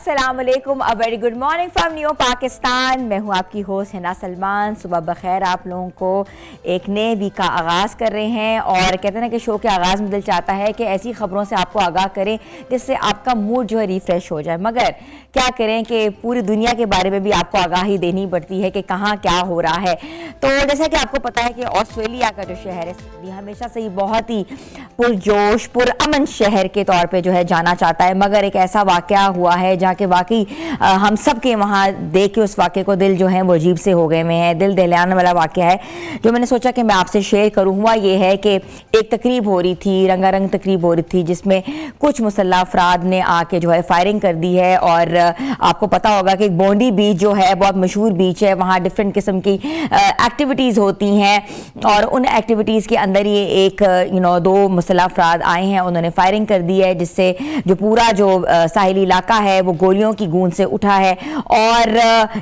अस्सलाम वालेकुम, a very good morning from new Pakistan. मैं हूँ आपकी होस्ट हिना सलमान। सुबह बखैर आप लोगों को। एक नए वीक का आगाज़ कर रहे हैं और कहते हैं ना कि शो के आगाज़ में दिल चाहता है कि ऐसी खबरों से आपको आगाह करें जिससे आपका मूड जो है रिफ़्रेश हो जाए, मगर क्या करें कि पूरी दुनिया के बारे में भी आपको आगाही देनी पड़ती है कि कहाँ क्या हो रहा है। तो जैसा कि आपको पता है कि ऑस्ट्रेलिया का जो शहर है सिडनी हमेशा से ही बहुत ही पुरजोश पुरअमन शहर के तौर पे जो है जाना चाहता है, मगर एक ऐसा वाक़या हुआ है जहाँ के वाकई हम सब के वहाँ देख के उस वाक़े को दिल जो है वो अजीब से हो गए में है। दिल दहलाने वाला वाक़या है जो मैंने सोचा कि मैं आपसे शेयर करूँ। हुआ ये है कि एक तकरीब हो रही थी, रंगारंग तकरीब हो रही थी, जिसमें कुछ मुसल्लह अफराद ने आके जो है फायरिंग कर दी है। और आपको पता होगा कि बोंडी बीच जो है बहुत मशहूर बीच है, वहाँ डिफरेंट किस्म की एक्टिविटीज़ होती हैं और उन एक्टिविटीज़ के अंदर ये एक दो मुसल्लह अफराद आए हैं, उन्होंने फायरिंग कर दी है, जिससे जो पूरा जो साहिली इलाका है वो गोलियों की गूंज से उठा है। और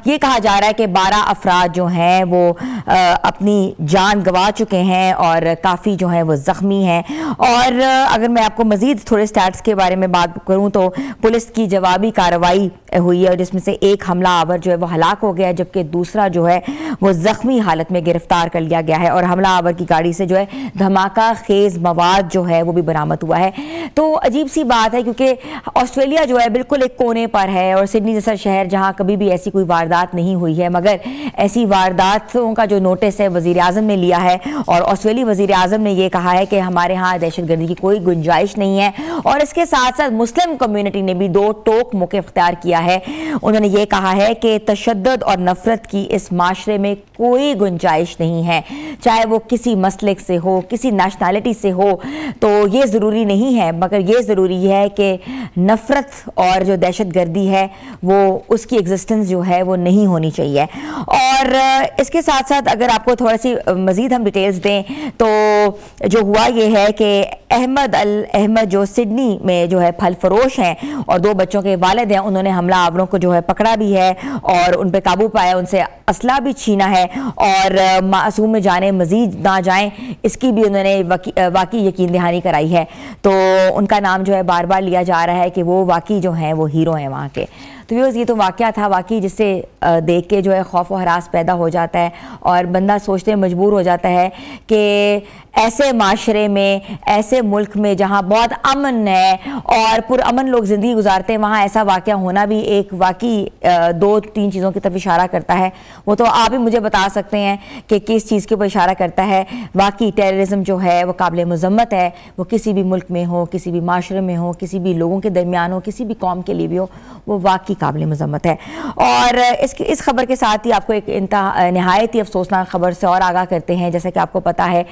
ये कहा जा रहा है कि 12 अफराद जो हैं वो अपनी जान गंवा चुके हैं और काफ़ी जो है वो ज़ख्मी हैं। और अगर मैं आपको मज़ीद थोड़े स्टैट्स के बारे में बात करूँ तो पुलिस की जवाबी कार्रवाई हुई है, जिसमें से एक हमला आवर जो है वो हलाक हो गया, जबकि दूसरा जो है वो ज़ख्मी हालत में गिरफ्तार कर लिया गया है। और हमला आवर की गाड़ी से जो है धमाका खेज मवाद जो है वो भी बरामद हुआ है। तो अजीब सी बात है क्योंकि ऑस्ट्रेलिया जो है बिल्कुल एक कोने पर है और सिडनी जैसा शहर जहाँ कभी भी ऐसी कोई वारदात नहीं हुई है, मगर ऐसी वारदातों का जो नोटिस है वज़ीर आज़म ने लिया है। और ऑस्ट्रेलियाई वज़ीर आज़म ने यह कहा है कि हमारे यहाँ दहशतगर्दी की कोई गुंजाइश नहीं है। और इसके साथ साथ मुस्लिम कम्युनिटी ने भी दो टोक मौक़िफ़ इख्तियार किया है। उन्होंने ये कहा है कि तशद्दुद और नफरत की इस माशरे में कोई गुंजाइश नहीं है, चाहे वो किसी मसलक से हो, किसी नेशनैलिटी से हो। तो ये ज़रूरी नहीं है, मगर ये ज़रूरी है कि नफरत और जो दहशतगर्दी है वो उसकी एग्जिस्टेंस जो है वो नहीं होनी चाहिए। और इसके साथ साथ अगर आपको थोड़ा सी मज़ीद हम डिटेल्स दें तो जो हुआ ये है कि अहमद अल अहमद जो सिडनी में जो है फल फरोश हैं और दो बच्चों के वालिद हैं, उन्होंने हमला आवरों को जो है पकड़ा भी है और उन पर काबू पाया, उनसे असला भी छीना है और मासूम में जाने मजीद ना जाएं इसकी भी उन्होंने वाकई यकीन दहानी कराई है। तो उनका नाम जो है बार बार लिया जा रहा है कि वो वाकई जो हैं वो हीरो हैं वहाँ के। तो ये तो वाक़या था वाकई जिससे देख के जो है खौफ और हरास पैदा हो जाता है और बंदा सोचते मजबूर हो जाता है कि ऐसे माशरे में, ऐसे मुल्क में जहाँ बहुत अमन है और पुरअमन लोग ज़िंदगी गुजारते हैं, वहाँ ऐसा वाक़या होना भी एक वाकई दो तीन चीज़ों की तरफ इशारा करता है। वो तो आप ही मुझे बता सकते हैं कि किस चीज़ के ऊपर इशारा करता है। वाकई टेररिज्म जो है वो काबिल मज़म्मत है, वो किसी भी मुल्क में हो, किसी भी माशरे में हो, किसी भी लोगों के दरमियान हो, किसी भी कौम के लिए भी हो, वो वाकई काबिल मज़म्मत है। और इस खबर के साथ ही आपको एक नहायत ही अफसोसनाक खबर से और आगाह करते हैं। जैसा कि आपको पता है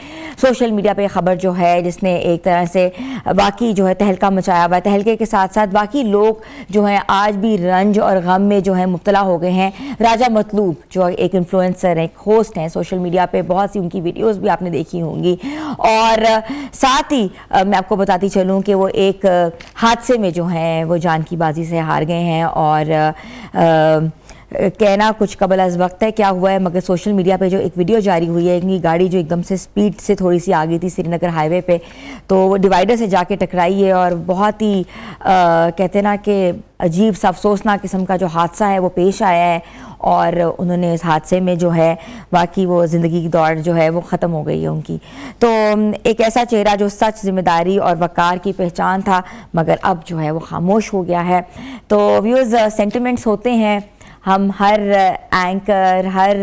सोशल मीडिया पे खबर जो है जिसने एक तरह से वाकई जो है तहलका मचाया हुआ है। तहलके के साथ साथ वाकई लोग जो हैं आज भी रंज और गम में जो है मुब्तला हो गए हैं। राजा मतलूब जो एक इन्फ्लुएंसर हैं, एक होस्ट हैं सोशल मीडिया पे, बहुत सी उनकी वीडियोज़ भी आपने देखी होंगी। और साथ ही मैं आपको बताती चलूँ कि वो एक हादसे में जो हैं वो जान की बाजी से हार गए हैं। और कहना कुछ कबल अज़ वक्त है क्या हुआ है, मगर सोशल मीडिया पे जो एक वीडियो जारी हुई है, इनकी गाड़ी जो एकदम से स्पीड से थोड़ी सी आ गई थी श्रीनगर हाईवे पे, तो वो डिवाइडर से जाके टकराई है और बहुत ही कहते ना कि अजीब सा अफसोसनाक किस्म का जो हादसा है वो पेश आया है। और उन्होंने इस हादसे में जो है वाकई वो ज़िंदगी की दौड़ जो है वो ख़त्म हो गई है उनकी। तो एक ऐसा चेहरा जो सच, जिम्मेदारी और वक़ार की पहचान था, मगर अब जो है वो खामोश हो गया है। तो व्यूज़ सेंटिमेंट्स होते हैं, हम हर एंकर, हर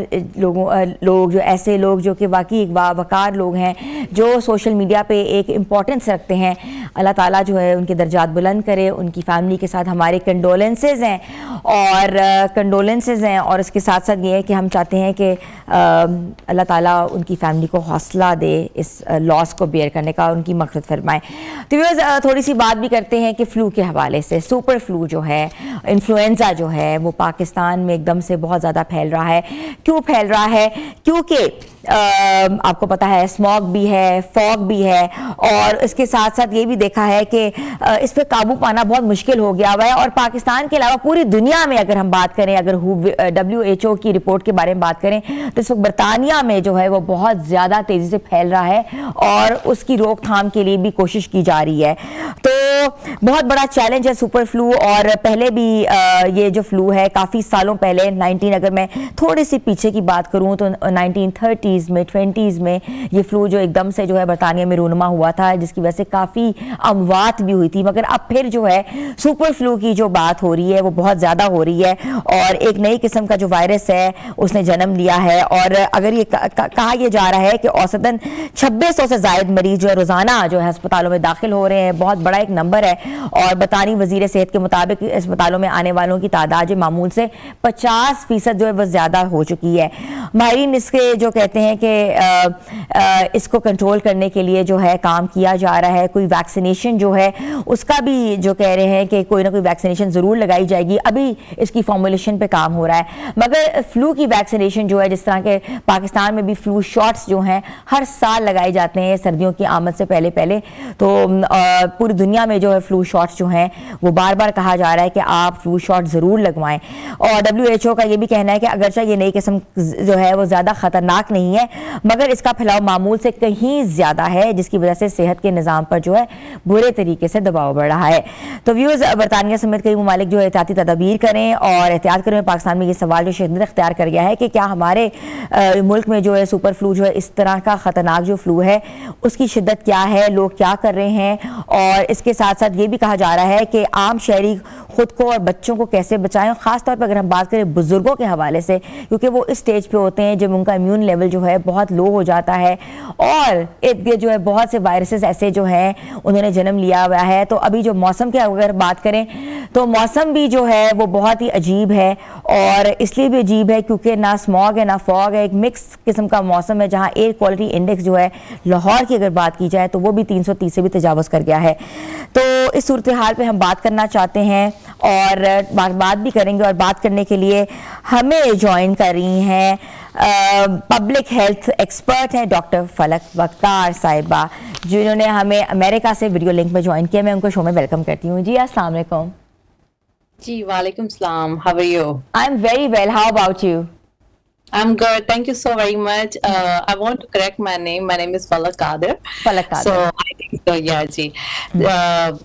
लोग जो ऐसे लोग जो कि वाकई एक वक़ार लोग हैं, जो सोशल मीडिया पे एक इम्पोर्टेंस रखते हैं, अल्लाह ताला जो है उनके दर्जात बुलंद करे। उनकी फ़ैमिली के साथ हमारे कंडोलेंसेस हैं और इसके साथ साथ ये है कि हम चाहते हैं कि अल्लाह ताला उनकी फ़ैमिली को हौसला दे इस लॉस को बेयर करने का, उनकी मग़फ़िरत फरमाए। तो व्यूअर्स थोड़ी सी बात भी करते हैं कि फ़्लू के हवाले से। सुपर फ्लू जो है, इन्फ्लुएंज़ा जो है वो पाकिस्तान में एकदम से बहुत ज़्यादा फैल रहा है। क्यों फैल रहा है? क्योंकि आपको पता है स्मॉग भी है, फॉग भी है और इसके साथ साथ ये भी देखा है कि इस पर काबू पाना बहुत मुश्किल हो गया हुआ है। और पाकिस्तान के अलावा पूरी दुनिया में अगर हम बात करें, अगर WHO की रिपोर्ट के बारे में बात करें तो इस वक्त बरतानिया में जो है वो बहुत ज़्यादा तेज़ी से फैल रहा है और उसकी रोकथाम के लिए भी कोशिश की जा रही है। तो बहुत बड़ा चैलेंज है सुपर फ्लू, और पहले भी ये जो फ्लू है काफ़ी सालों पहले 19 अगर मैं थोड़ी सी पीछे की बात करूं तो 1930s में 20s में ये फ्लू जो एकदम से जो है बरतानिया में रूनुमा हुआ था, जिसकी वजह से काफ़ी अमवात भी हुई थी। मगर अब फिर जो है सुपर फ्लू की जो बात हो रही है वो बहुत ज़्यादा हो रही है, और एक नई किस्म का जो वायरस है उसने जन्म लिया है। और अगर ये कहा यह जा रहा है कि औसतन 2600 से ज़ायद मरीज जो है रोज़ाना जो है अस्पतालों में दाखिल हो रहे हैं, बहुत बड़ा एक नंबर है। और बरतानी वजीर सेहत के मुताबिक अस्पतालों में आने वालों की तादाद जो मामूल से 50% जो है वह ज़्यादा हो चुकी है। माहिरीन इसके जो कहते हैं कि इसको कंट्रोल करने के लिए जो है काम किया जा रहा है। कोई वैक्सीनेशन जो है उसका भी जो कह रहे हैं कि कोई ना कोई वैक्सीनेशन ज़रूर लगाई जाएगी, अभी इसकी फॉर्मुलेशन पे काम हो रहा है। मगर फ्लू की वैक्सीनेशन जो है, जिस तरह के पाकिस्तान में भी फ्लू शॉट्स जो हैं हर साल लगाए जाते हैं सर्दियों की आमद से पहले पहले, तो पूरी दुनिया में जो है फ्लू शॉट्स जो हैं वो बार बार कहा जा रहा है कि आप फ्लू शॉट ज़रूर लगवाएं। और WHO का ये भी कहना है कि अगरचे ये नई किस्म जो है वो ज़्यादा ख़तरनाक नहीं है, मगर इसका फैलाव मामूल से कहीं ज़्यादा है, जिसकी वजह से सेहत के निज़ाम पर जो है बुरे तरीके से दबाव बढ़ रहा है। तो व्यूअर्स, बरतानिया समेत कई ममालिक जो एहतियाती तदबीर करें और एहतियात करें। पाकिस्तान में ये सवाल जो शिद्दत अख्तियार कर गया है कि क्या हमारे मुल्क में जो है सुपर फ्लू जो है इस तरह का ख़तरनाक जो फ्लू है उसकी शिद्दत क्या है, लोग क्या कर रहे हैं। और इसके साथ साथ ये भी कहा जा रहा है कि आम शहरी खुद को और बच्चों को कैसे बचाएं, ख़ासतौर पर अगर हम बात करें बुजुर्गों के हवाले से, क्योंकि वो इस स्टेज पे होते हैं जब उनका इम्यून लेवल जो है बहुत लो हो जाता है, और जो है बहुत से वायरसेस ऐसे जो हैं उन्होंने जन्म लिया हुआ है। तो अभी जो मौसम की अगर बात करें तो मौसम भी जो है वो बहुत ही अजीब है, और इसलिए भी अजीब है क्योंकि ना स्मॉग है ना फॉग है, एक मिक्स किस्म का मौसम है, जहाँ एयर क्वालिटी इंडेक्स जो है लाहौर की अगर बात की जाए तो वो भी 330 से भी तजावज़ कर गया है। तो इस सूरत हाल पे हम बात करना चाहते हैं और बात भी करेंगे, और बात करने के लिए हमें ज्वाइन कर रही हैं पब्लिक हेल्थ एक्सपर्ट हैं डॉक्टर फलक वक्तार साहिबा, जिन्होंने हमें अमेरिका से वीडियो लिंक में ज्वाइन किया। मैं उनको शो में वेलकम करती हूँ। जी अस्सलाम वालेकुम। जी वालेकुम सलाम, how are you? I am very well, how about you? I'm good. Thank you so very much. I want to correct my name. My name is Falak Kadir. Falak Kadir. So I think so. Yeah, ji.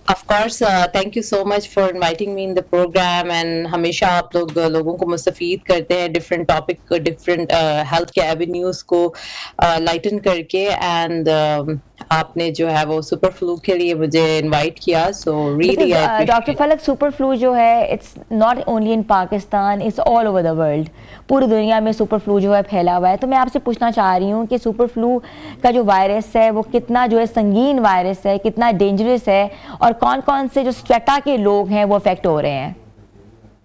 Of course. Thank you so much for inviting me in the program. And हमेशा आप लोगों को मुस्तफीद करते हैं different topic, different health के avenues को lighten करके, and आपने जो है वो सुपर फ्लू के लिए मुझे इनवाइट किया, सो रियली डॉक्टर फलक, सुपर फ्लू जो है it's not only in Pakistan, it's all over the world. पूरी दुनिया में सुपर फ्लू जो है फैला हुआ है। तो मैं आपसे पूछना चाह रही हूँ कि सुपर फ्लू का जो वायरस है वो कितना जो है संगीन वायरस है, कितना डेंजरस है, और कौन कौन से जो स्ट्रेटा के लोग हैं वो अफेक्ट हो रहे हैं?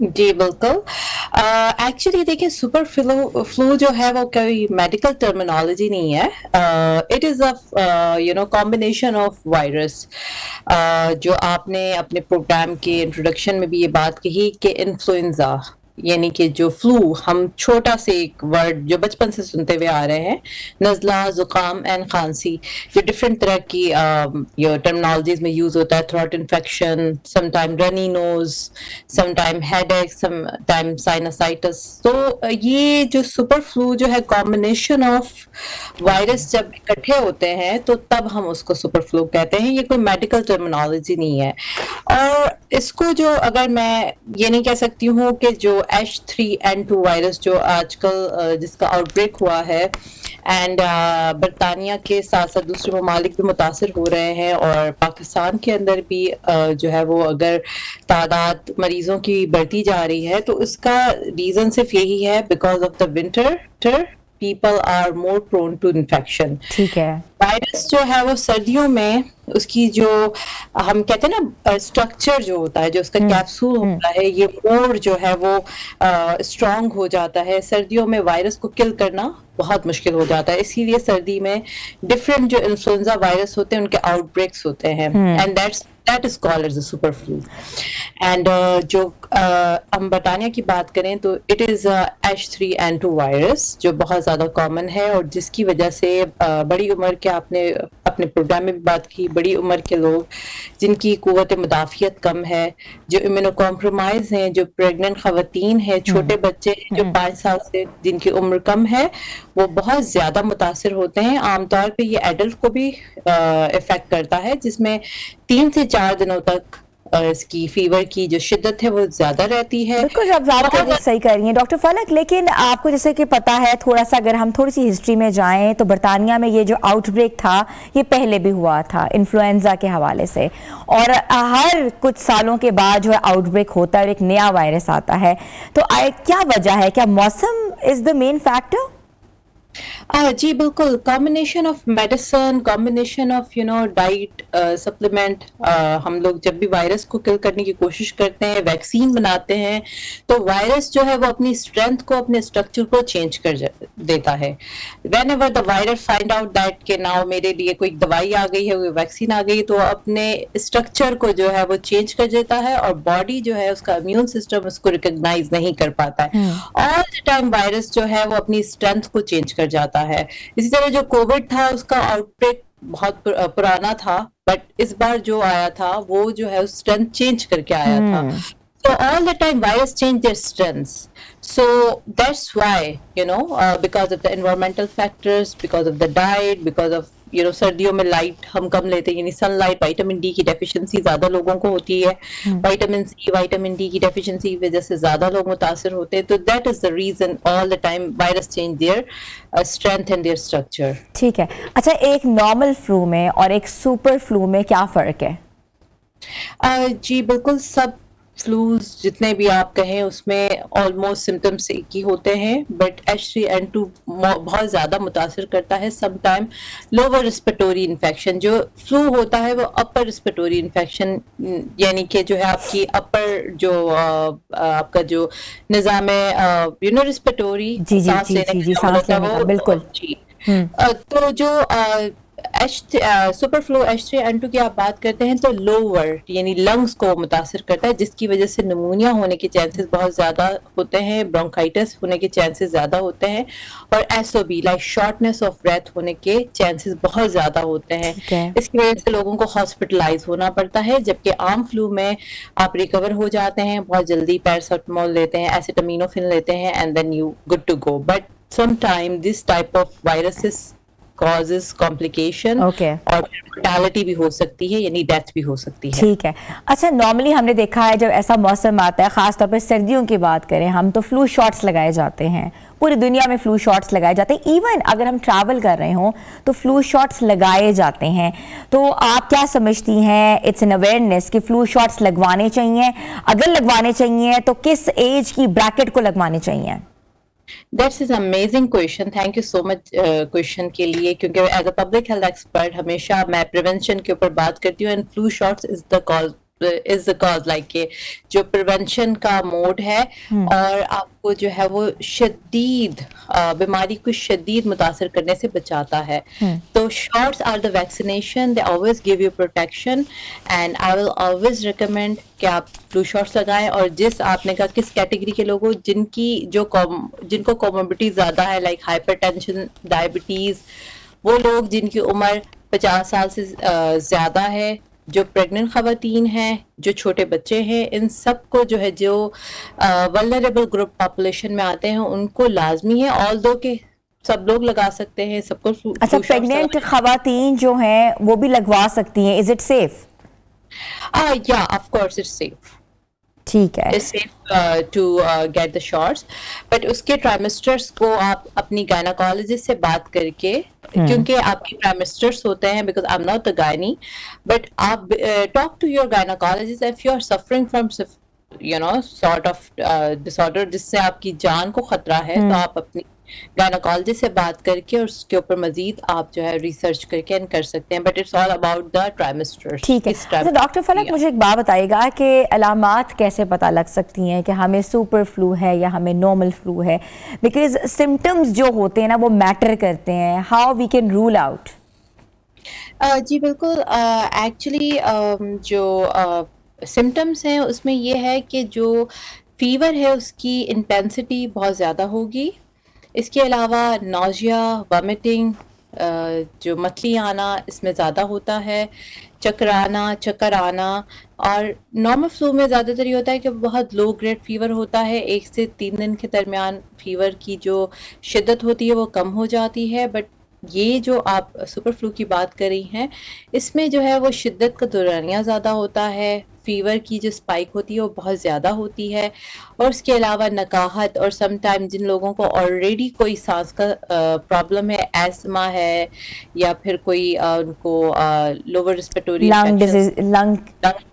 जी बिल्कुल। एक्चुअली देखिए, सुपर फ्लू जो है वो कोई मेडिकल टर्मिनोलॉजी नहीं है। It is a combination of virus. जो आपने अपने प्रोग्राम के इंट्रोडक्शन में भी ये बात कही कि इन्फ्लुएंजा, यानी कि जो फ्लू, हम छोटा से एक वर्ड जो बचपन से सुनते हुए आ रहे हैं, नज़ला, ज़ुकाम एंड खांसी, जो डिफरेंट तरह की टर्मिनोलॉजीज में यूज होता है। Throat infection, sometime runny nose, sometime headache, sometime sinusitis. तो ये जो सुपर फ्लू जो है कॉम्बिनेशन ऑफ वायरस जब इकट्ठे होते हैं तो तब हम उसको सुपर फ्लू कहते हैं। ये कोई मेडिकल टर्मिनोलॉजी नहीं है। और इसको जो, अगर मैं ये नहीं कह सकती हूँ कि जो H3N2 वायरस जो आजकल जिसका आउटब्रेक हुआ है, एंड बरतानिया के साथ साथ दूसरे ममालिक भी मुतासर हो रहे हैं, और पाकिस्तान के अंदर भी जो है वो अगर तादाद मरीजों की बढ़ती जा रही है तो उसका रीजन सिर्फ यही है, because of the winter people are more prone to infection. ठीक है। वायरस जो है वो सर्दियों में उसकी जो हम कहते हैं ना स्ट्रक्चर जो होता है, जो उसका कैप्सूल होता है, ये मोर जो है वो स्ट्रांग हो जाता है। सर्दियों में वायरस को किल करना बहुत मुश्किल हो जाता है, इसीलिए सर्दी में डिफरेंट जो इन्फ्लुएंजा वायरस होते हैं उनके आउटब्रेक्स होते हैं, and that is called as a super flu. And जो हम बरतानिया की बात करें तो it is H3N2 वायरस जो बहुत ज़्यादा कॉमन है, और जिसकी वजह से बड़ी उम्र के आपने अपने प्रोग्राम में भी बात की, बड़ी उम्र के लोग जिनकी कुव्वत मुदाफ़ियत कम है, जो इम्यूनो कॉम्प्रोमाइज हैं, जो प्रेग्नेंट खवातीन है, छोटे बच्चे हैं जो 5 साल से जिनकी उम्र कम है, वो बहुत ज़्यादा मुतासिर होते हैं। आमतौर पे ये एडल्ट को भी इफ़ेक्ट करता है, जिसमें 3 से 4 दिनों तक इसकी फीवर की जो शिद्दत है वो ज्यादा रहती है। बिल्कुल, आप बात सही कर रही हैं डॉक्टर फलक, लेकिन आपको जैसे कि पता है, थोड़ा सा अगर हम थोड़ी सी हिस्ट्री में जाएं तो बरतानिया में ये जो आउटब्रेक था ये पहले भी हुआ था इन्फ्लुएंजा के हवाले से, और हर कुछ सालों के बाद जो है आउटब्रेक होता है और एक नया वायरस आता है। तो क्या वजह है, क्या मौसम इज द मेन फैक्टर? जी बिल्कुल, combination of medicine, combination of diet, supplement. हम लोग जब भी वायरस को किल करने की कोशिश करते हैं, वैक्सीन बनाते हैं, तो वायरस जो है वो अपनी स्ट्रेंथ को, अपने स्ट्रक्चर को चेंज कर देता है। When ever the virus find out that के नाउ मेरे लिए कोई दवाई आ गई है, कोई वैक्सीन आ गई, तो अपने स्ट्रक्चर को जो है वो चेंज कर देता है और बॉडी जो है उसका इम्यून सिस्टम उसको रिकॉग्नाइज नहीं कर पाता है। ऑल द टाइम वायरस जो है वो अपनी स्ट्रेंथ को चेंज कर जाता है। इसी तरह जो कोविड था उसका आउटब्रेक बहुत पुराना था, बट इस बार जो आया था वो जो है स्ट्रेंथ चेंज करके आया था। So all the time virus change their strengths. So that's why, because of the environmental factors, because of the diet, because of सर्दियों में लाइट हम कम लेते हैं, यानी सनलाइट, विटामिन डी की डेफिशिएंसी ज्यादा लोगों को होती है, विटामिन सी, विटामिन डी की डेफिशिएंसी की वजह से ज्यादा लोग मुतासिर होते हैं। तो that is the reason all the time virus change their strength and their structure. ठीक है, अच्छा, एक नॉर्मल फ्लू में और एक सुपर फ्लू में क्या फर्क है? जी बिल्कुल, सब फ्लूज जितने भी आप कहें उसमें ऑलमोस्ट सिम्टम्स एक ही होते हैं, बट H3N2 बहुत ज़्यादा मुतासर करता है। समटाइम लोअर रिस्पिरेटरी इन्फेक्शन जो फ्लू होता है वो अपर रिस्पिरेटरी इन्फेक्शन, यानी कि जो है आपकी अपर जो आपका जो निज़ाम है रिस्पिरेटरी सांस लेने का, बिल्कुल जी। तो जो सुपर फ्लू H3N2 की आप बात करते हैं तो लोअर यानी लंग्स को मुतासर करता है, जिसकी वजह से निमोनिया होने के चांसेस बहुत ज्यादा होते हैं, ब्रोंकाइटिस होने के चांसेस ज्यादा होते हैं, और SOB like shortness of breath होने के चांसेस बहुत ज्यादा होते हैं। इसकी वजह से लोगों को हॉस्पिटलाइज होना पड़ता है, जबकि आम फ्लू में आप रिकवर हो जाते हैं बहुत जल्दी, पैरासिटामोल लेते हैं, एसिटामिनोफेन लेते हैं and then you good to go. But sometime this type of viruses causes complication, और mortality भी हो सकती है, यानी डेथ भी हो सकती है। ठीक है, अच्छा, नॉर्मली हमने देखा है जब ऐसा मौसम आता है, खासतौर पर सर्दियों की बात करें हम, तो फ्लू शॉट्स लगाए जाते हैं, पूरी दुनिया में फ्लू शॉट्स लगाए जाते हैं, इवन अगर हम ट्रैवल कर रहे हों तो फ्लू शॉट्स लगाए जाते हैं। तो आप क्या समझती हैं, इट्स एन अवेयरनेस कि फ्लू शॉट्स लगवाने चाहिए? अगर लगवाने चाहिए तो किस एज की ब्रैकेट को लगवाने चाहिए? That's an amazing question. Thank you so much question के लिए, क्योंकि as a public health expert हमेशा मैं प्रिवेंशन के ऊपर बात करती हूँ, and flu shots is the cause like के जो प्रिवेंशन का मोड है, और आपको जो है वो शदीद बीमारी को शदीद मुतासर करने से बचाता है। तो shots are the vaccination, they always give you protection, and I will always recommend कि आप फ्लू शॉट्स लगाएं। और जिस आपने कहा किस कैटेगरी के लोगों जिनको कॉमोर्बिडिटी ज्यादा है, लाइक हाइपरटेंशन, डायबिटीज, वो लोग जिनकी उम्र 50 साल से ज्यादा है, जो प्रेग्नेंट खवातीन हैं, जो छोटे बच्चे हैं, इन सब को जो है जो वल्नरेबल ग्रुप पॉपुलेशन में आते हैं उनको लाजमी है, ऑल्दो के सब लोग लगा सकते हैं, सबको। अच्छा, प्रेग्नेंट खवातीन जो हैं वो भी लगवा सकती हैं, इज इट सेफ? या ऑफ कोर्स इट्स सेफ। ठीक है, it's safe to get the shots, but उसके ट्राइमेस्टर्स को आप अपनी गायनाकोलॉजिस्ट से बात करके, क्योंकि आपके ट्राइमेस्टर्स होते हैं, because I am not the gynae, but आप talk to your gynaecologist if you are suffering from sort of disorder जिससे आपकी जान को खतरा है, तो आप अपनी गायनाकोलॉजिस्ट से बात करके और उसके ऊपर मजीद आप जो है रिसर्च करके कर सकते हैं, but it's all about the trimester. ठीक है, तो डॉक्टर फलक मुझे एक बात बताइएगा कि अलामात कैसे पता लग सकती हैं कि हमें सुपर फ्लू है या हमें नॉर्मल फ्लू है? बिकॉज सिम्टम्स जो होते हैं ना वो मैटर करते हैं, how we can rule out? जी बिल्कुल, एक्चुअली जो सिम्टम्स हैं उसमें ये है कि जो फीवर है उसकी इंटेंसिटी बहुत ज़्यादा होगी, इसके अलावा नौजिया, वॉमिटिंग, जो मतली आना इसमें ज़्यादा होता है, चक्कर आना। और नॉर्मल फ्लू में ज़्यादातर ये होता है कि बहुत लो ग्रेड फीवर होता है, 1 से 3 दिन के दरमियान फीवर की जो शिद्दत होती है वो कम हो जाती है। बट ये जो आप सुपर फ्लू की बात कर रही हैं, इसमें जो है वो शिद्दत का दौरानिया ज़्यादा होता है, फीवर की जो स्पाइक होती है वो बहुत ज़्यादा होती है, और उसके अलावा नकाहत, और सम टाइम जिन लोगों को ऑलरेडी कोई सांस का प्रॉब्लम है, एस्मा है, या फिर कोई उनको lower respiratory lung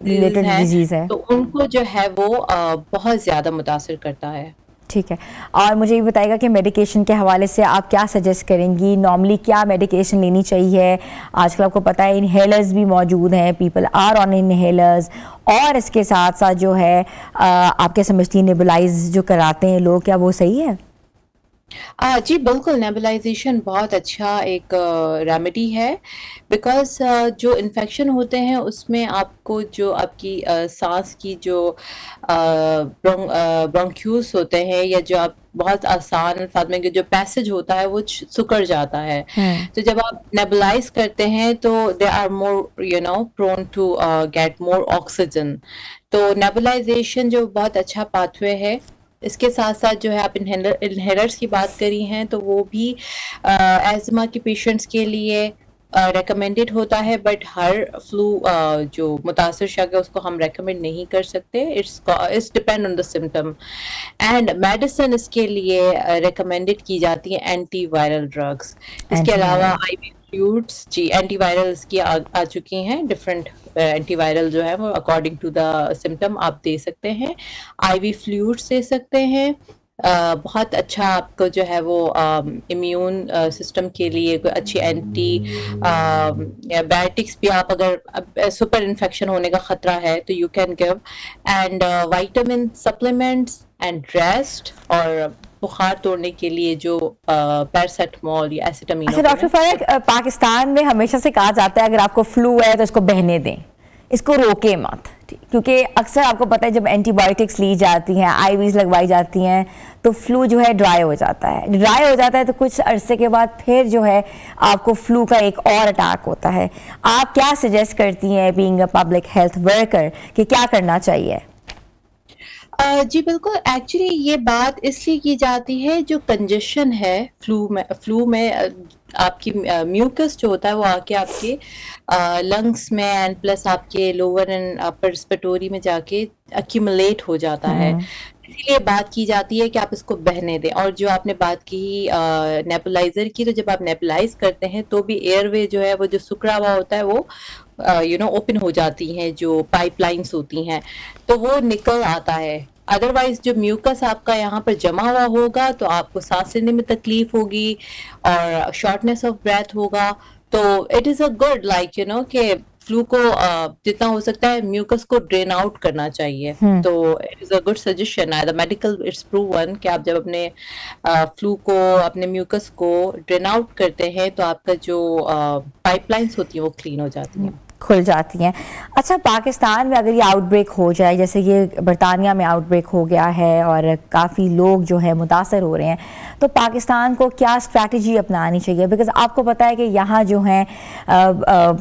related disease है, तो उनको जो है वो बहुत ज़्यादा मुतासिर करता है। ठीक है। और मुझे ये बताइएगा कि मेडिकेशन के हवाले से आप क्या सजेस्ट करेंगी, नॉर्मली क्या मेडिकेशन लेनी चाहिए? आजकल आपको पता है इनहेलर्स भी मौजूद हैं, पीपल आर ऑन इनहेलर्स, और इसके साथ साथ जो है आपके समझती नेबुलाइज जो कराते हैं लोग, क्या वो सही है? जी बिल्कुल, नेबुलाइजेशन बहुत अच्छा एक रेमेडी है, बिकॉज़ जो इन्फेक्शन होते हैं उसमें आपको जो आपकी सांस की जो ब्रोंक्यूल्स होते हैं, या जो आप बहुत आसान अल्फाज में जो पैसेज होता है वो सिकुड़ जाता है। तो जब आप नेबुलाइज करते हैं तो they are more prone to get more oxygen. तो नेबुलाइजेशन जो बहुत अच्छा पाथवे है। इसके साथ साथ जो है आप इनहेलर्स की बात करी हैं, तो वो भी एज़मा के पेशेंट्स के लिए रेकमेंडेड होता है, बट हर फ्लू जो मुतासर शख्स है उसको हम रेकमेंड नहीं कर सकते। It's depend on the symptom. And medicine इसके लिए रेकमेंडेड की जाती है एंटीवायरल ड्रग्स। इसके अलावा IV फ्लूइड्स, जी एंटीवायरल इसकी आ चुकी हैं, डिफरेंट एंटीवायरल जो है वो अकॉर्डिंग टू द सिम्टम आप दे सकते हैं। IV फ्लूइड्स दे सकते हैं। बहुत अच्छा आपको जो है वो इम्यून सिस्टम के लिए कोई अच्छी एंटी बायोटिक्स भी, आप अगर सुपर इन्फेक्शन होने का खतरा है तो you can give, and vitamin supplements and rest, और बुखार तोड़ने के लिए जो पैरासिटामोल या एसिटामिनो। अच्छा डॉक्टर फरक, पाकिस्तान में हमेशा से कहा जाता है अगर आपको फ्लू है तो इसको बहने दें, इसको रोके मत, क्योंकि अक्सर आपको पता है जब एंटीबायोटिक्स ली जाती हैं, आईवीज लगवाई जाती हैं, तो फ्लू जो है ड्राई हो जाता है। ड्राई हो जाता है तो कुछ अरसे के बाद फिर जो है आपको फ्लू का एक और अटैक होता है। आप क्या सजेस्ट करती हैं being a public health worker कि क्या करना चाहिए? जी बिल्कुल, एक्चुअली ये बात इसलिए की जाती है, जो कंजेशन है फ्लू में आपकी म्यूकस जो होता है वो आके आपके लंग्स में एंड प्लस आपके लोअर एंड अपर रिस्पिरेटरी में जाके एक्यूमुलेट हो जाता है। इसीलिए बात की जाती है कि आप इसको बहने दें। और जो आपने बात की नेबुलाइजर की, तो जब आप नेबुलाइज करते हैं तो भी एयरवे जो है वो जो सुकड़ा हुआ होता है वो ओपन हो जाती हैं, जो पाइपलाइंस होती हैं, तो वो निकल आता है। अदरवाइज जो म्यूकस आपका यहाँ पर जमा हुआ होगा तो आपको सांस लेने में तकलीफ होगी और शॉर्टनेस ऑफ ब्रेथ होगा। तो इट इज़ अ गुड कि फ्लू को जितना हो सकता है म्यूकस को ड्रेन आउट करना चाहिए। तो it is a good suggestion, the medical it's proven कि आप जब अपने फ्लू को, अपने म्यूकस को ड्रेन आउट करते हैं तो आपका जो पाइपलाइंस होती है वो क्लीन हो जाती हैं, खुल जाती हैं। अच्छा, पाकिस्तान में अगर ये आउटब्रेक हो जाए, जैसे ये बरतानिया में आउटब्रेक हो गया है और काफ़ी लोग जो है मुतासर हो रहे हैं, तो पाकिस्तान को क्या स्ट्रैटेजी अपनानी चाहिए? बिकॉज़ आपको पता है कि यहाँ जो हैं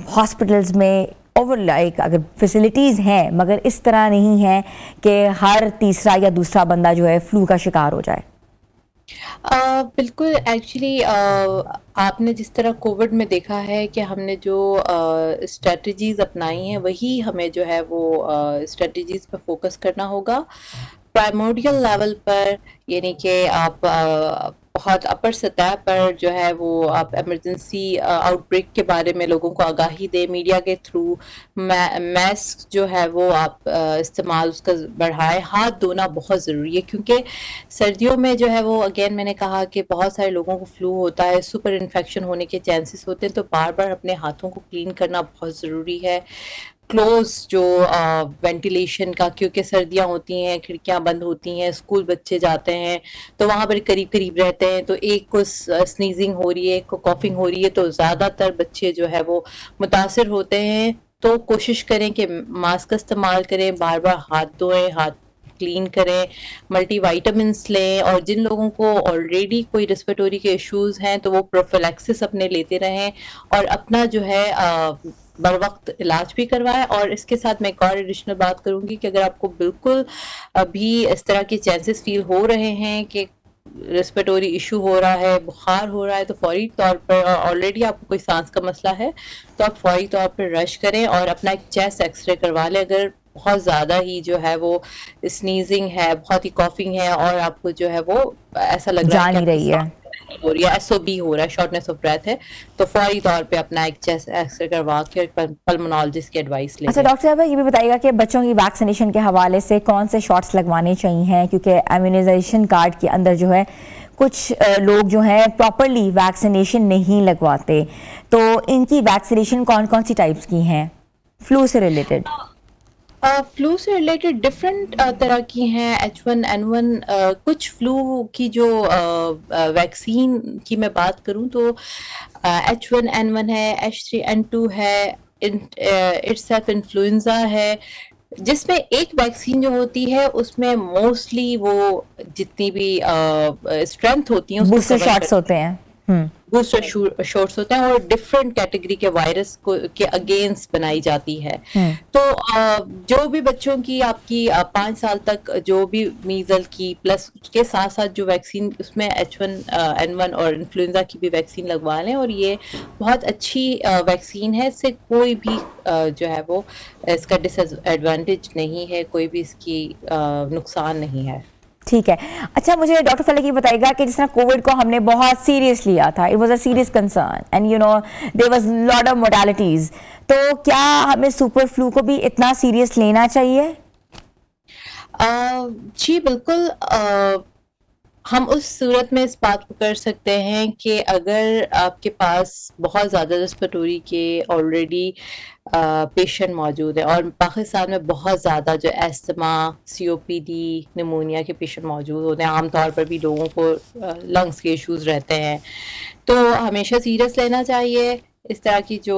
हॉस्पिटल्स में ओवर लाइक अगर फैसिलिटीज़ हैं मगर इस तरह नहीं है कि हर तीसरा या दूसरा बंदा जो है फ्लू का शिकार हो जाए। बिल्कुल, एक्चुअली आपने जिस तरह कोविड में देखा है कि हमने जो स्ट्रेटजीज अपनाई हैं वही हमें जो है वो स्ट्रेटजीज पर फोकस करना होगा प्राइमोडियल लेवल पर, यानी कि आप बहुत अपर सतह पर जो है वो आप इमरजेंसी आउटब्रेक के बारे में लोगों को आगाही दे, मीडिया के थ्रू मास्क जो है वो आप इस्तेमाल उसका बढ़ाएं। हाथ धोना बहुत ज़रूरी है क्योंकि सर्दियों में जो है वो अगेन मैंने कहा कि बहुत सारे लोगों को फ्लू होता है, सुपर इन्फेक्शन होने के चांसेस होते हैं, तो बार बार अपने हाथों को क्लीन करना बहुत ज़रूरी है। क्लोज जो वेंटिलेशन का, क्योंकि सर्दियां होती हैं, खिड़कियां बंद होती हैं, स्कूल बच्चे जाते हैं तो वहाँ पर करीब करीब रहते हैं, तो एक को स्नीजिंग हो रही है, एक को कॉफिंग हो रही है, तो ज़्यादातर बच्चे जो है वो मुतासिर होते हैं। तो कोशिश करें कि मास्क इस्तेमाल करें, बार बार हाथ धोएं, हाथ क्लीन करें, मल्टीविटामिन्स लें, और जिन लोगों को ऑलरेडी कोई रेस्पिरेटरी के इश्यूज हैं तो वो प्रोफिलैक्सिस अपने लेते रहें और अपना जो है बर वक्त इलाज भी करवाएं। और इसके साथ मैं एक और एडिशनल बात करूंगी कि अगर आपको बिल्कुल अभी इस तरह के चांसेस फील हो रहे हैं कि रेस्पिरेटरी इशू हो रहा है, बुखार हो रहा है, तो फौरी तौर पर, ऑलरेडी आपको कोई सांस का मसला है तो आप फौरी तौर पर रश करें और अपना एक चेस्ट एक्सरे करवा लें। अगर बहुत ज़्यादा ही जो है वो स्नीजिंग है, बहुत ही कॉफिंग है और आपको जो है वो ऐसा लग रहा है जान ही रही है हो रही है, एसओबी हो रहा है, शॉर्टनेस ऑफ ब्रेथ है, तो फौरी तौर पे अपना एक चेस्ट एक्सरे करवा के पल्मोनोलॉजिस्ट की एडवाइस लें। अच्छा डॉक्टर साहब, ये भी बताइएगा कि बच्चों की वैक्सीनेशन के हवाले से कौन से शॉट्स लगवाने चाहिए, क्योंकि इम्यूनाइजेशन कार्ड के अंदर जो है कुछ लोग जो हैं प्रॉपरली वैक्सीनेशन नहीं लगवाते, तो इनकी वैक्सीनेशन कौन कौन सी टाइप्स की हैं फ्लू से रिलेटेड? फ्लू से रिलेटेड डिफरेंट तरह की हैं, H1N1। कुछ फ्लू की जो वैक्सीन की मैं बात करूं तो H1N1 है, H3N2 है, इट्सेल्फ इन्फ्लुएंजा है, जिसमें एक वैक्सीन जो होती है उसमें मोस्टली वो जितनी भी स्ट्रेंथ होती है बूस्टर शॉट्स होते हैं, बूस्टर शॉट्स होते हैं और डिफरेंट कैटेगरी के वायरस को के अगेंस्ट बनाई जाती है। तो जो भी बच्चों की आपकी 5 साल तक जो भी मीजल की प्लस उसके साथ साथ जो वैक्सीन उसमें H1N1 और इन्फ्लुएंजा की भी वैक्सीन लगवा लें, और ये बहुत अच्छी वैक्सीन है, इससे कोई भी जो है वो इसका डिसएडवांटेज नहीं है, कोई भी इसकी नुकसान नहीं है। ठीक है। अच्छा मुझे डॉक्टर फलक ये बताइएगा कि जिस तरह कोविड को हमने बहुत सीरियस लिया था, it was a serious concern and you know there was lot of modalities, तो क्या हमें सुपर फ्लू को भी इतना सीरियस लेना चाहिए? जी बिल्कुल। हम उस सूरत में इस बात को कर सकते हैं कि अगर आपके पास बहुत ज़्यादा रेस्पिरेटरी के ऑलरेडी पेशेंट मौजूद है और पाकिस्तान में बहुत ज़्यादा जो एस्थमा, COPD, निमोनिया के पेशेंट मौजूद होते हैं, आमतौर पर भी लोगों को लंग्स के इश्यूज रहते हैं, तो हमेशा सीरियस लेना चाहिए इस तरह की जो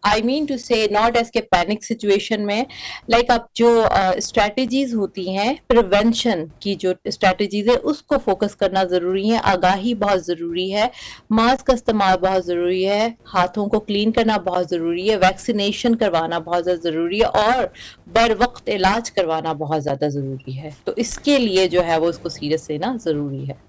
आई मीन टू से नॉट एज के पैनिक सिचुएशन में, लाइक अब जो स्ट्रेटजीज होती हैं प्रिवेंशन की, जो स्ट्रेटजीज है उसको फोकस करना ज़रूरी है, आगाही बहुत ज़रूरी है, मास्क का इस्तेमाल बहुत ज़रूरी है, हाथों को क्लीन करना बहुत ज़रूरी है, वैक्सीनेशन करवाना बहुत ज़्यादा ज़रूरी है और बर वक्त इलाज करवाना बहुत ज़्यादा ज़रूरी है। तो इसके लिए जो है वो उसको सीरियस लेना ज़रूरी है।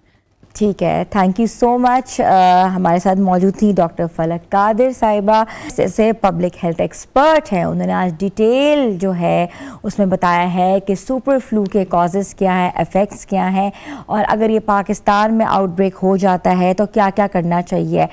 ठीक है, थैंक यू सो मच। हमारे साथ मौजूद थी डॉक्टर फलक कादिर साहिबा, जैसे पब्लिक हेल्थ एक्सपर्ट हैं, उन्होंने आज डिटेल जो है उसमें बताया है कि सुपर फ्लू के कॉजेज़ क्या हैं, इफ़ेक्ट्स क्या हैं, और अगर ये पाकिस्तान में आउटब्रेक हो जाता है तो क्या क्या करना चाहिए।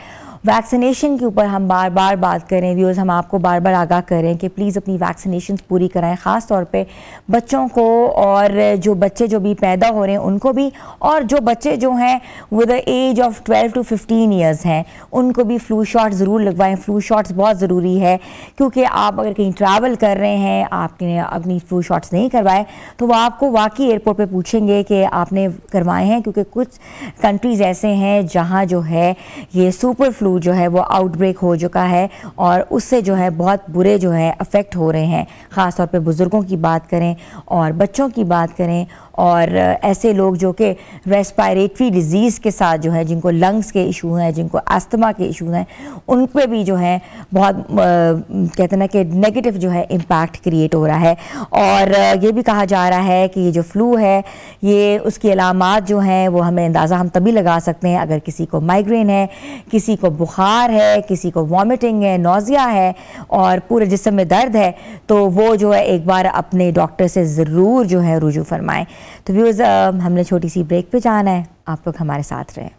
वैक्सीनेशन के ऊपर हम बार बार बात करें, व्यूअर्स, हम आपको बार बार आगाह करें कि प्लीज़ अपनी वैक्सीनेशन पूरी कराएं, ख़ास तौर पे बच्चों को, और जो बच्चे जो भी पैदा हो रहे हैं उनको भी, और जो बच्चे जो हैं with the age of 12 to 15 years हैं उनको भी फ्लू शॉट ज़रूर लगवाएं। फ्लू शॉट्स बहुत ज़रूरी है, क्योंकि आप अगर कहीं ट्रैवल कर रहे हैं, आपने अपनी फ्लू शॉट्स नहीं करवाए तो वो आपको वाकई एयरपोर्ट पर पूछेंगे कि आपने करवाए हैं, क्योंकि कुछ कंट्रीज़ ऐसे हैं जहाँ जो है ये सुपर फ्लू जो है वो आउटब्रेक हो चुका है और उससे जो है बहुत बुरे जो है अफेक्ट हो रहे हैं। ख़ास तौर पे बुज़ुर्गों की बात करें और बच्चों की बात करें, और ऐसे लोग जो कि रेस्पिरेटरी डिज़ीज़ के साथ जो है, जिनको लंग्स के इशू हैं, जिनको अस्थमा के इशू हैं, उन पे भी जो है बहुत कहते हैं ना कि नेगेटिव जो है इम्पैक्ट क्रिएट हो रहा है। और ये भी कहा जा रहा है कि ये जो फ्लू है, ये उसकी अलामात जो हैं वो हमें अंदाज़ा हम तभी लगा सकते हैं अगर किसी को माइग्रेन है, किसी को बुखार है, किसी को वॉमिटिंग है, नौजिया है और पूरे जिस्म में दर्द है, तो वो जो है एक बार अपने डॉक्टर से ज़रूर जो है रुजू फरमाएं। तो व्यूअर्स, हमने छोटी सी ब्रेक पे जाना है, आप लोग हमारे साथ रहें।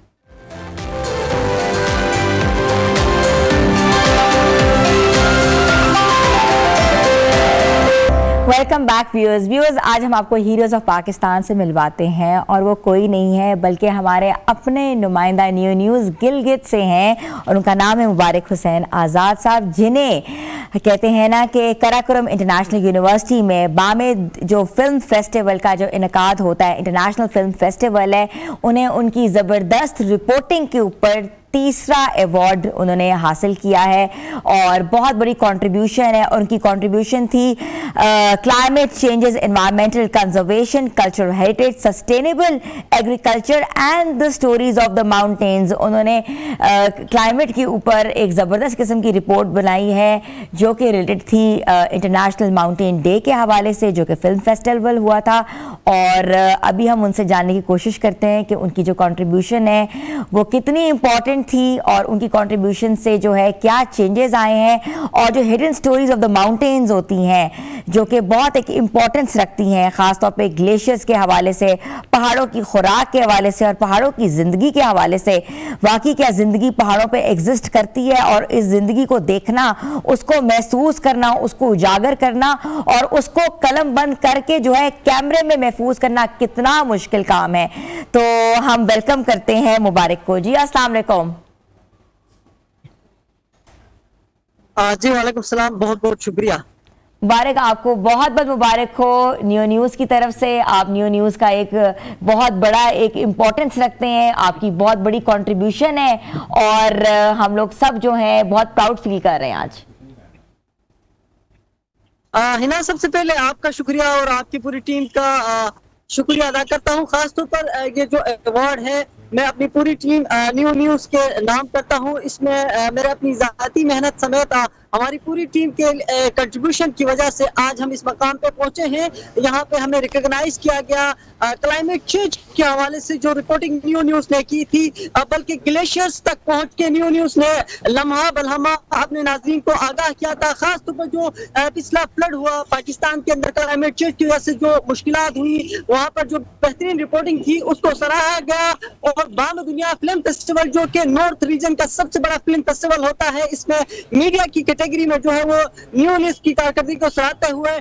वेलकम बैक व्यूअर्स, आज हम आपको हीरोज़ ऑफ पाकिस्तान से मिलवाते हैं, और वो कोई नहीं है बल्कि हमारे अपने नुमाइंदा न्यू न्यूज़ गिलगित से हैं, और उनका नाम है मुबारक हुसैन आज़ाद साहब, जिन्हें कहते हैं ना कि कराकोरम इंटरनेशनल यूनिवर्सिटी में बामे जो फिल्म फेस्टिवल का जो इनकाद होता है, इंटरनेशनल फिल्म फेस्टिवल है, उन्हें उनकी ज़बरदस्त रिपोर्टिंग के ऊपर तीसरा अवार्ड उन्होंने हासिल किया है और बहुत बड़ी कंट्रीब्यूशन है। और उनकी कंट्रीब्यूशन थी climate changes, environmental conservation, cultural heritage, sustainable agriculture and the stories of the mountains. उन्होंने क्लाइमेट के ऊपर एक ज़बरदस्त किस्म की रिपोर्ट बनाई है जो कि रिलेटेड थी इंटरनेशनल माउंटेन डे के हवाले से, जो कि फिल्म फेस्टिवल हुआ था। और अभी हम उनसे जानने की कोशिश करते हैं कि उनकी जो कंट्रीब्यूशन है वो कितनी इंपॉर्टेंट थी और उनकी कंट्रीब्यूशन से जो है क्या चेंजेस आए हैं, और जो hidden stories of the mountains होती हैं जो कि बहुत एक इम्पॉर्टेंस रखती हैं ख़ासतौर पे ग्लेशियर्स के हवाले से, पहाड़ों की खुराक के हवाले से और पहाड़ों की ज़िंदगी के हवाले से। वाकई क्या ज़िंदगी पहाड़ों पे एग्जिस्ट करती है, और इस ज़िंदगी को देखना, उसको महसूस करना, उसको उजागर करना और उसको कलम बंद करके जो है कैमरे में महफूज करना कितना मुश्किल काम है। तो हम वेलकम करते हैं मुबारक को। जी अस्सलाम वालेकुम। जी वालेकुम सलाम, बहुत बहुत शुक्रिया। मुबारक, आपको बहुत बहुत मुबारक हो न्यू न्यूज़ की तरफ से। आप न्यू न्यूज़ का एक बहुत बड़ा एक इम्पोर्टेंस रखते हैं, आपकी बहुत बड़ी कंट्रीब्यूशन है और हम लोग सब जो हैं बहुत प्राउड फील कर रहे हैं आज। हिना, सबसे पहले आपका शुक्रिया और आपकी पूरी टीम का शुक्रिया अदा करता हूँ। खासतौर पर ये जो अवार्ड है मैं अपनी पूरी टीम न्यू न्यूज़ के नाम करता हूँ। इसमें मेरे अपनी ज़ाती मेहनत समेत हमारी पूरी टीम के कंट्रीब्यूशन की वजह से आज हम इस मकाम पे पहुंचे हैं। यहाँ पे हमें रिकॉग्नाइज किया गया क्लाइमेट चेंज के हवाले से जो रिपोर्टिंग न्यू न्यूज़ ने की थी, बल्कि ग्लेशियर्स तक पहुंच के न्यू न्यूज़ ने लम्हा बलहमा अपने नाज़रीन को आगाह किया था। खास तौर पर जो पिछला फ्लड हुआ पाकिस्तान के अंदर क्लाइमेट चेंज की वजह से जो मुश्किलात हुई, वहाँ पर जो बेहतरीन रिपोर्टिंग थी उसको सराहा गया। और बानो दुनिया फिल्म फेस्टिवल जो कि नॉर्थ रीजन का सबसे बड़ा फिल्म फेस्टिवल होता है, इसमें मीडिया की कैटेगरी में जो है वो न्यू न्यूज़ की कारकर्दगी को सराहते हुए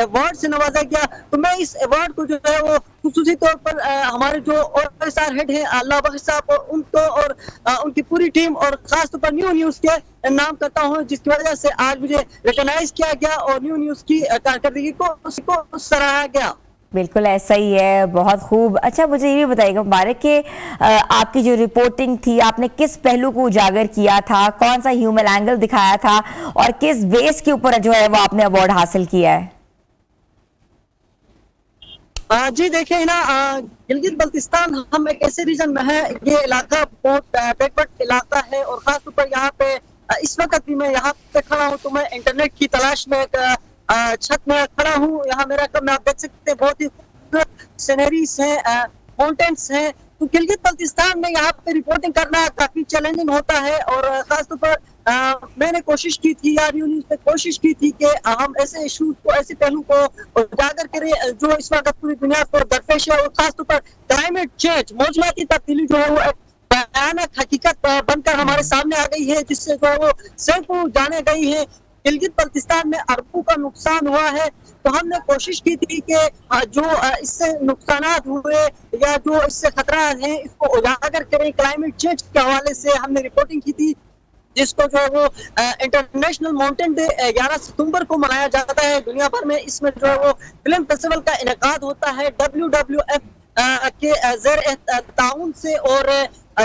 अवार्ड से नवाजा गया। तो मैं इस अवार्ड को जो है वो खुसूसी तौर पर हमारे जो OSR हेड हैं अल्लाह बख्श साहब और उनको और उनकी पूरी टीम और खास तौर पर न्यू न्यूज़ के नाम करता हूँ, जिसकी वजह से आज मुझे रिकॉग्नाइज किया गया और न्यू न्यूज़ की कारकर्दगी को उसको सराहा गया। बिल्कुल ऐसा ही है, बहुत खूब। अच्छा, मुझे ये भी बताइएगा मुबारक कि आपकी जो रिपोर्टिंग थी आपने किस पहलू को उजागर किया था, कौन सा ह्यूमन एंगल दिखाया था और किस बेस के ऊपर जो है वो आपने अवार्ड हासिल किया है? जी देखिए ना, गिलगित बल्तिस्तान हम एक ऐसे रीजन में है, ये इलाका बहुत बैकवर्ड इलाका है और खासतौर पर यहाँ पे इस वक्त भी मैं यहाँ पे खड़ा हूँ तो मैं इंटरनेट की तलाश में छत में खड़ा हूँ। यहाँ मेरा कम आप देख सकते हैं, बहुत ही खूबसूरत सीनरीज हैं, माउंटेन्स हैं। तो गिलगित बल्तिस्तान में यहाँ पे रिपोर्टिंग करना काफी चैलेंजिंग होता है और खासतौर पर मैंने कोशिश की थी या न्यू न्यूज़ ने कोशिश की थी कि हम ऐसे इशूज को, ऐसे पहलू को उजागर करें जो इस वक्त पूरी दुनिया को दरपेश है। और खासतौर पर क्लाइमेट चेंज, मौसमाती तब्दीली जो है वो भयानक हकीकत बनकर हमारे सामने आ गई है, जिससे जो है वो सैकड़ों जाने गई है। गिलगित बल्तिस्तान में अरबों का नुकसान हुआ है, तो हमने कोशिश की थी कि जो इससे नुकसानात हुए या जो इससे खतरा हैं इसको उजागर करें। क्लाइमेट चेंज के हवाले से हमने रिपोर्टिंग की थी, जिसको जो है वो इंटरनेशनल माउंटेन डे 11 सितंबर को मनाया जाता है दुनिया भर में। इसमें जो है वो फिल्म फेस्टिवल का इनेकाद होता है WWF के ज़ेर ताउन से और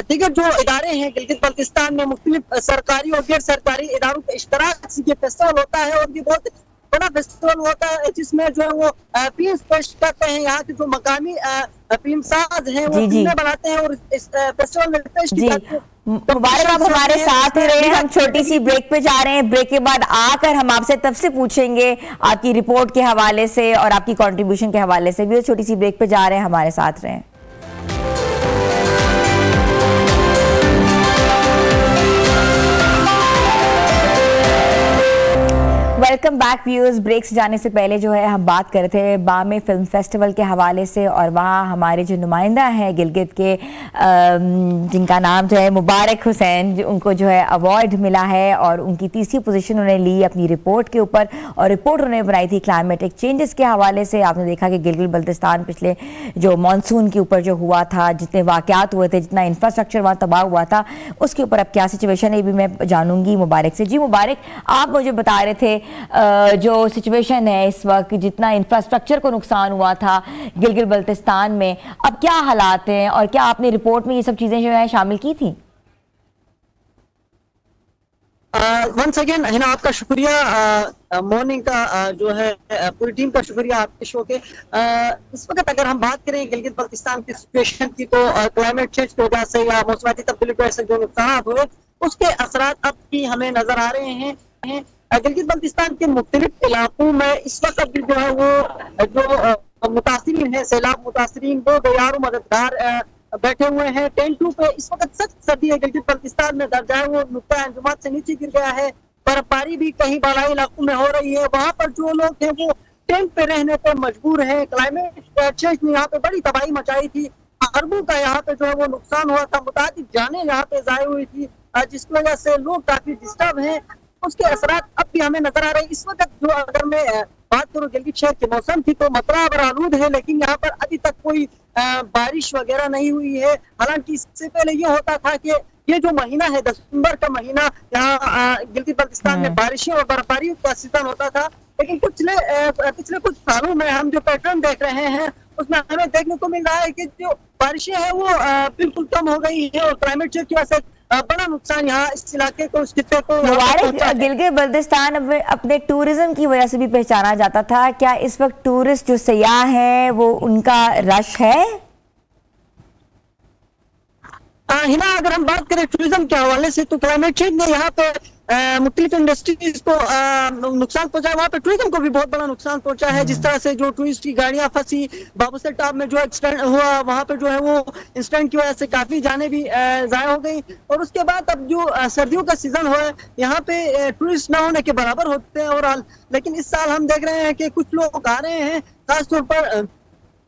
दीगर जो इदारे हैं गिलगित बल्तिस्तान में मुख्तलिफ सरकारी और गैर सरकारी इदारों के इश्तराक से ये फेस्टिवल होता है और ये बहुत बड़ा फेस्टिवल होता है, जिसमें जो है वो फिल्म्स पेश करते हैं। यहाँ के जो मकामी फिल्म साज हैं वो फिल्में बनाते हैं और इस फेस्टिवल में पेश की जाती है। मुबारक, आप हमारे साथ ही रहे। हम छोटी सी ब्रेक पे जा रहे हैं, ब्रेक के बाद आकर हम आपसे तब से पूछेंगे आपकी रिपोर्ट के हवाले से और आपकी कंट्रीब्यूशन के हवाले से भी। छोटी सी ब्रेक पे जा रहे हैं, हमारे साथ रहें। Welcome back viewers. ब्रेक से जाने से पहले जो है हम बात कर रहे थे बामे फिल्म फेस्टिवल के हवाले से और वहाँ हमारे जो नुमाइंदा हैं गिलगित के जिनका नाम जो है मुबारक हुसैन, उनको जो है अवार्ड मिला है और उनकी तीसरी पोजीशन उन्होंने ली अपनी रिपोर्ट के ऊपर। और रिपोर्ट उन्होंने बनाई थी क्लाइमेटिक चेंजेस के हवाले से। आपने देखा कि गिलगित बल्तिस्तान पिछले जो मानसून के ऊपर जो हुआ था, जितने वाक़यात हुए थे, जितना इंफ्रास्ट्रक्चर वहाँ तबाह हुआ था, उसके ऊपर अब क्या सिचुएशन है ये भी मैं जानूंगी मुबारक से। जी मुबारक, आप मुझे बता रहे थे जो सिचुएशन है इस वक्त, जितना इंफ्रास्ट्रक्चर को नुकसान हुआ था गिलगित बल्तिस्तान में, अब क्या हालात हैं और क्या आपने रिपोर्ट में ये सब चीज़ें जो है शामिल की थी? वंस अगेन है ना, आपका शुक्रिया मॉर्निंग का जो है पूरी टीम का शुक्रिया आपके शो के। इस वक्त अगर हम बात करें गिलगित बल्तिस्तान की सिचुएशन की, तो क्लाइमेट चेंज की वजह से या मौसमाती तब्दीली की वजह से जो नुकसान हुए उसके असरात अब भी हमें नजर आ रहे हैं। गिलगित बल्तिस्तान के मुख्तलिफ इलाकों में इस वक्त भी जो है वो जो मुतासरीन है, सैलाब मुतासरीन, वो गैयारों मददगार बैठे हुए हैं टेंटों पे। इस वक्त सख्त सर्दी है गिलगित बल्तिस्तान में, दर्जा है वो नुक्ता अंजुमात से नीचे गिर गया है। बर्फबारी भी कहीं बालाई इलाकों में हो रही है, वहां पर जो लोग हैं वो टेंट पे रहने पे मजबूर है। क्लाइमेट चेंज ने यहाँ पे बड़ी तबाही मचाई थी, अरबों का यहाँ पे जो है वो नुकसान हुआ था, मुतादिद जानें यहाँ पे जाया हुई थी, जिसकी वजह से लोग काफी डिस्टर्ब हैं। उसके असरात अब भी हमें नजर आ रहे हैं। इस वक्त जो अगर मैं बात करूँ गिलगित शहर के मौसम की, तो मतरा और आलूद है, लेकिन यहाँ पर अभी तक कोई बारिश वगैरह नहीं हुई है। हालांकि इससे पहले ये होता था कि ये जो महीना है दिसंबर का महीना, यहाँ गिलगित बल्तिस्तान में बारिशें और बर्फबारी का सीजन होता था, लेकिन पिछले कुछ सालों में हम जो पैटर्न देख रहे हैं उसमें हमें देखने को मिल रहा है कि जो बारिशें हैं वो बिल्कुल कम हो गई है, और क्लाइमेट चेंज की वजह से बड़ा नुकसान यहाँ इस इलाके को, इस खित्ते को। गिलगित बल्तिस्तान अपने टूरिज्म की वजह से भी पहचाना जाता था, क्या इस वक्त टूरिस्ट जो सयाह हैं वो उनका रश है? हिना, अगर हम बात करें टूरिज्म के हवाले से, तो क्लाइमेट चेंज ने यहाँ पे मुख्तलिफ इंडस्ट्रीज को नुकसान पहुंचा है, वहाँ पे टूरिज्म को भी बहुत बड़ा नुकसान पहुंचा है। जिस तरह से जो टूरिस्ट की गाड़ियां फंसी, बाबूसर टाप में जो एक्सीडेंट हुआ, वहाँ पे जो है वो इंसिडेंट की वजह से काफी जाने भी जाया हो गई। और उसके बाद अब जो सर्दियों का सीजन हुआ है, यहाँ पे टूरिस्ट ना होने के बराबर होते हैं ओवरऑल। लेकिन इस साल हम देख रहे हैं कि कुछ लोग आ रहे हैं, खासतौर पर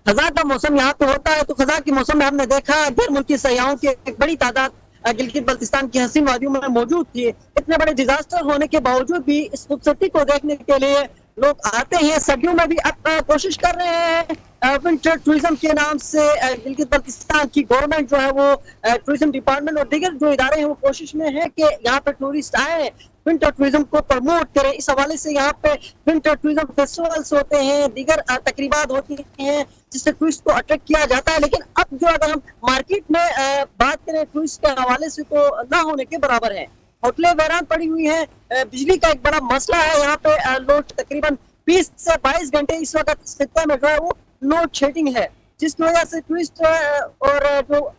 खज़ा का मौसम यहाँ पे होता है, तो खज़ा के मौसम में हमने देखा गैर मुल्की सयाहों की एक बड़ी तादाद गिलगित बल्तिस्तान की हसीन वादियों में मौजूद थी। इतने बड़े डिजास्टर होने के बावजूद भी इस खूबसूरती को देखने के लिए लोग आते हैं। सर्दियों में भी अब कोशिश कर रहे हैं विंटर टूरिज्म के नाम से। गिलगित बल्तिस्तान की गवर्नमेंट जो है वो टूरिज्म डिपार्टमेंट और दीगर जो इदारे हैं वो कोशिश में है कि यहाँ पे टूरिस्ट आए, विंटर टूरिज्म को प्रमोट करें। इस हवाले से यहाँ पे विंटर टूरिज्म फेस्टिवल्स होते हैं, दीगर तकरीबात होती हैं जिससे टूरिस्ट को अट्रैक्ट किया जाता है। लेकिन अब जो अगर हम मार्केट में बात करें टूरिस्ट के हवाले से, तो ना होने के बराबर है। होटलें वैरान पड़ी हुई हैं, बिजली का एक बड़ा मसला है यहाँ पे। लोड तकरीबन 20 से 22 घंटे इस वक्त इस खित्ते में जो है वो लोड शेडिंग है, जिसकी वजह से टूरिस्ट और जो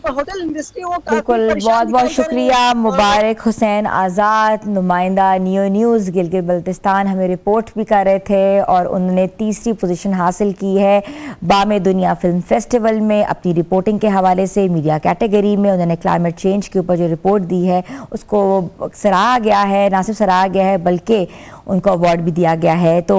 होटल इंडस्ट्री वो बिल्कुल। बहुत बहुत शुक्रिया मुबारक हुसैन आज़ाद, नुमाइंदा नियो न्यूज़ गिलगित बल्तिस्तान, हमें रिपोर्ट भी कर रहे थे और उन्होंने तीसरी पोजीशन हासिल की है बामे दुनिया फिल्म फेस्टिवल में। अपनी रिपोर्टिंग के हवाले से मीडिया कैटेगरी में उन्होंने क्लाइमेट चेंज के ऊपर जो रिपोर्ट दी है उसको सराहा गया है, ना सिर्फ सराहा गया है बल्कि उनको अवार्ड भी दिया गया है। तो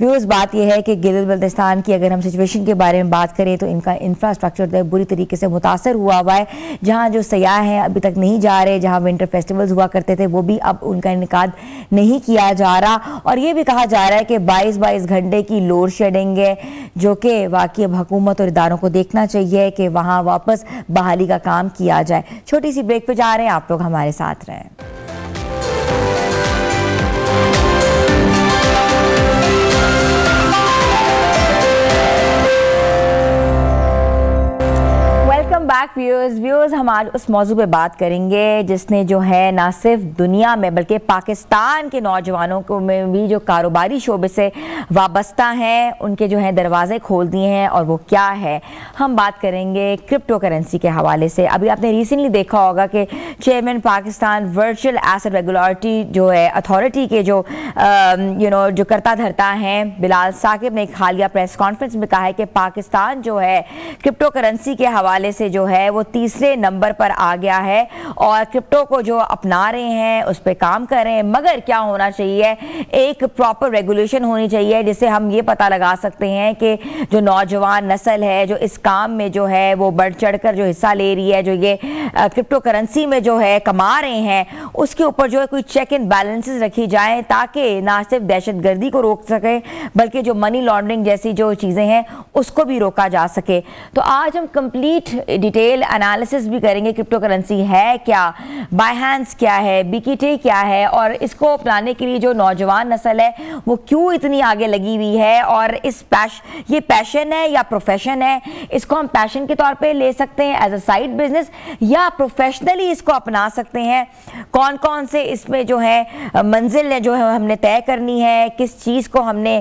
व्यूअर्स, बात यह है कि गिलगित बल्तिस्तान की अगर हम सिचुएशन के बारे में बात करें तो इनका इंफ्रास्ट्रक्चर बुरी तरीके से मुतासर हुआ है। जहाँ जो सयाह हैं अभी तक नहीं जा रहे, जहाँ विंटर फेस्टिवल्स हुआ करते थे वो भी अब उनका इनकाद नहीं किया जा रहा। और ये भी कहा जा रहा है कि 22-22 घंटे की लोड शेडिंग है, जो कि वाकई अब हुकूमत और इदारों को देखना चाहिए कि वहाँ वापस बहाली का काम किया जाए। छोटी सी ब्रेक पे जा रहे हैं, आप लोग हमारे साथ रहें। बैक व्यूअर्स, हम आज उस मौजू पे बात करेंगे जिसने जो है ना सिर्फ दुनिया में बल्कि पाकिस्तान के नौजवानों को में भी जो कारोबारी शोबे से वाबस्ता हैं उनके जो है दरवाजे खोल दिए हैं। और वो क्या है, हम बात करेंगे क्रिप्टो करेंसी के हवाले से। अभी आपने रिसेंटली देखा होगा कि chairman Pakistan virtual asset regulatory जो है अथॉरिटी के जो जो करता धरता हैं बिलाल साकिब ने एक हालिया प्रेस कॉन्फ्रेंस में कहा है कि पाकिस्तान जो है क्रिप्टो करेंसी के हवाले से जो है वो तीसरे नंबर पर आ गया है और क्रिप्टो को जो अपना रहे हैं उस पर काम कर रहे हैं। मगर क्या होना चाहिए, एक प्रॉपर रेगुलेशन होनी चाहिए जिससे हम ये पता लगा सकते हैं कि जो नौजवान नस्ल है जो इस काम में जो है वो बढ़ चढ़कर जो हिस्सा ले रही है, जो ये क्रिप्टो करेंसी में जो है कमा रहे हैं, उसके ऊपर जो है कोई चेक एंड बैलेंसेस रखी जाए ताकि ना सिर्फ दहशतगर्दी को रोक सके बल्कि जो मनी लॉन्ड्रिंग जैसी जो चीज़ें हैं उसको भी रोका जा सके। तो आज हम कंप्लीट डिटेल डिटेल एनालिसिस भी करेंगे क्रिप्टो करेंसी है क्या, बायहैंस क्या है, बीकेटी क्या है, और इसको अपनाने के लिए जो नौजवान नस्ल है वो क्यों इतनी आगे लगी हुई है, और ये पैशन है या प्रोफेशन है, इसको हम पैशन के तौर पे ले सकते हैं एज अ साइड बिजनेस या प्रोफेशनली इसको अपना सकते हैं, कौन कौन से इसमें जो है मंजिल है जो है हमने तय करनी है, किस चीज़ को हमने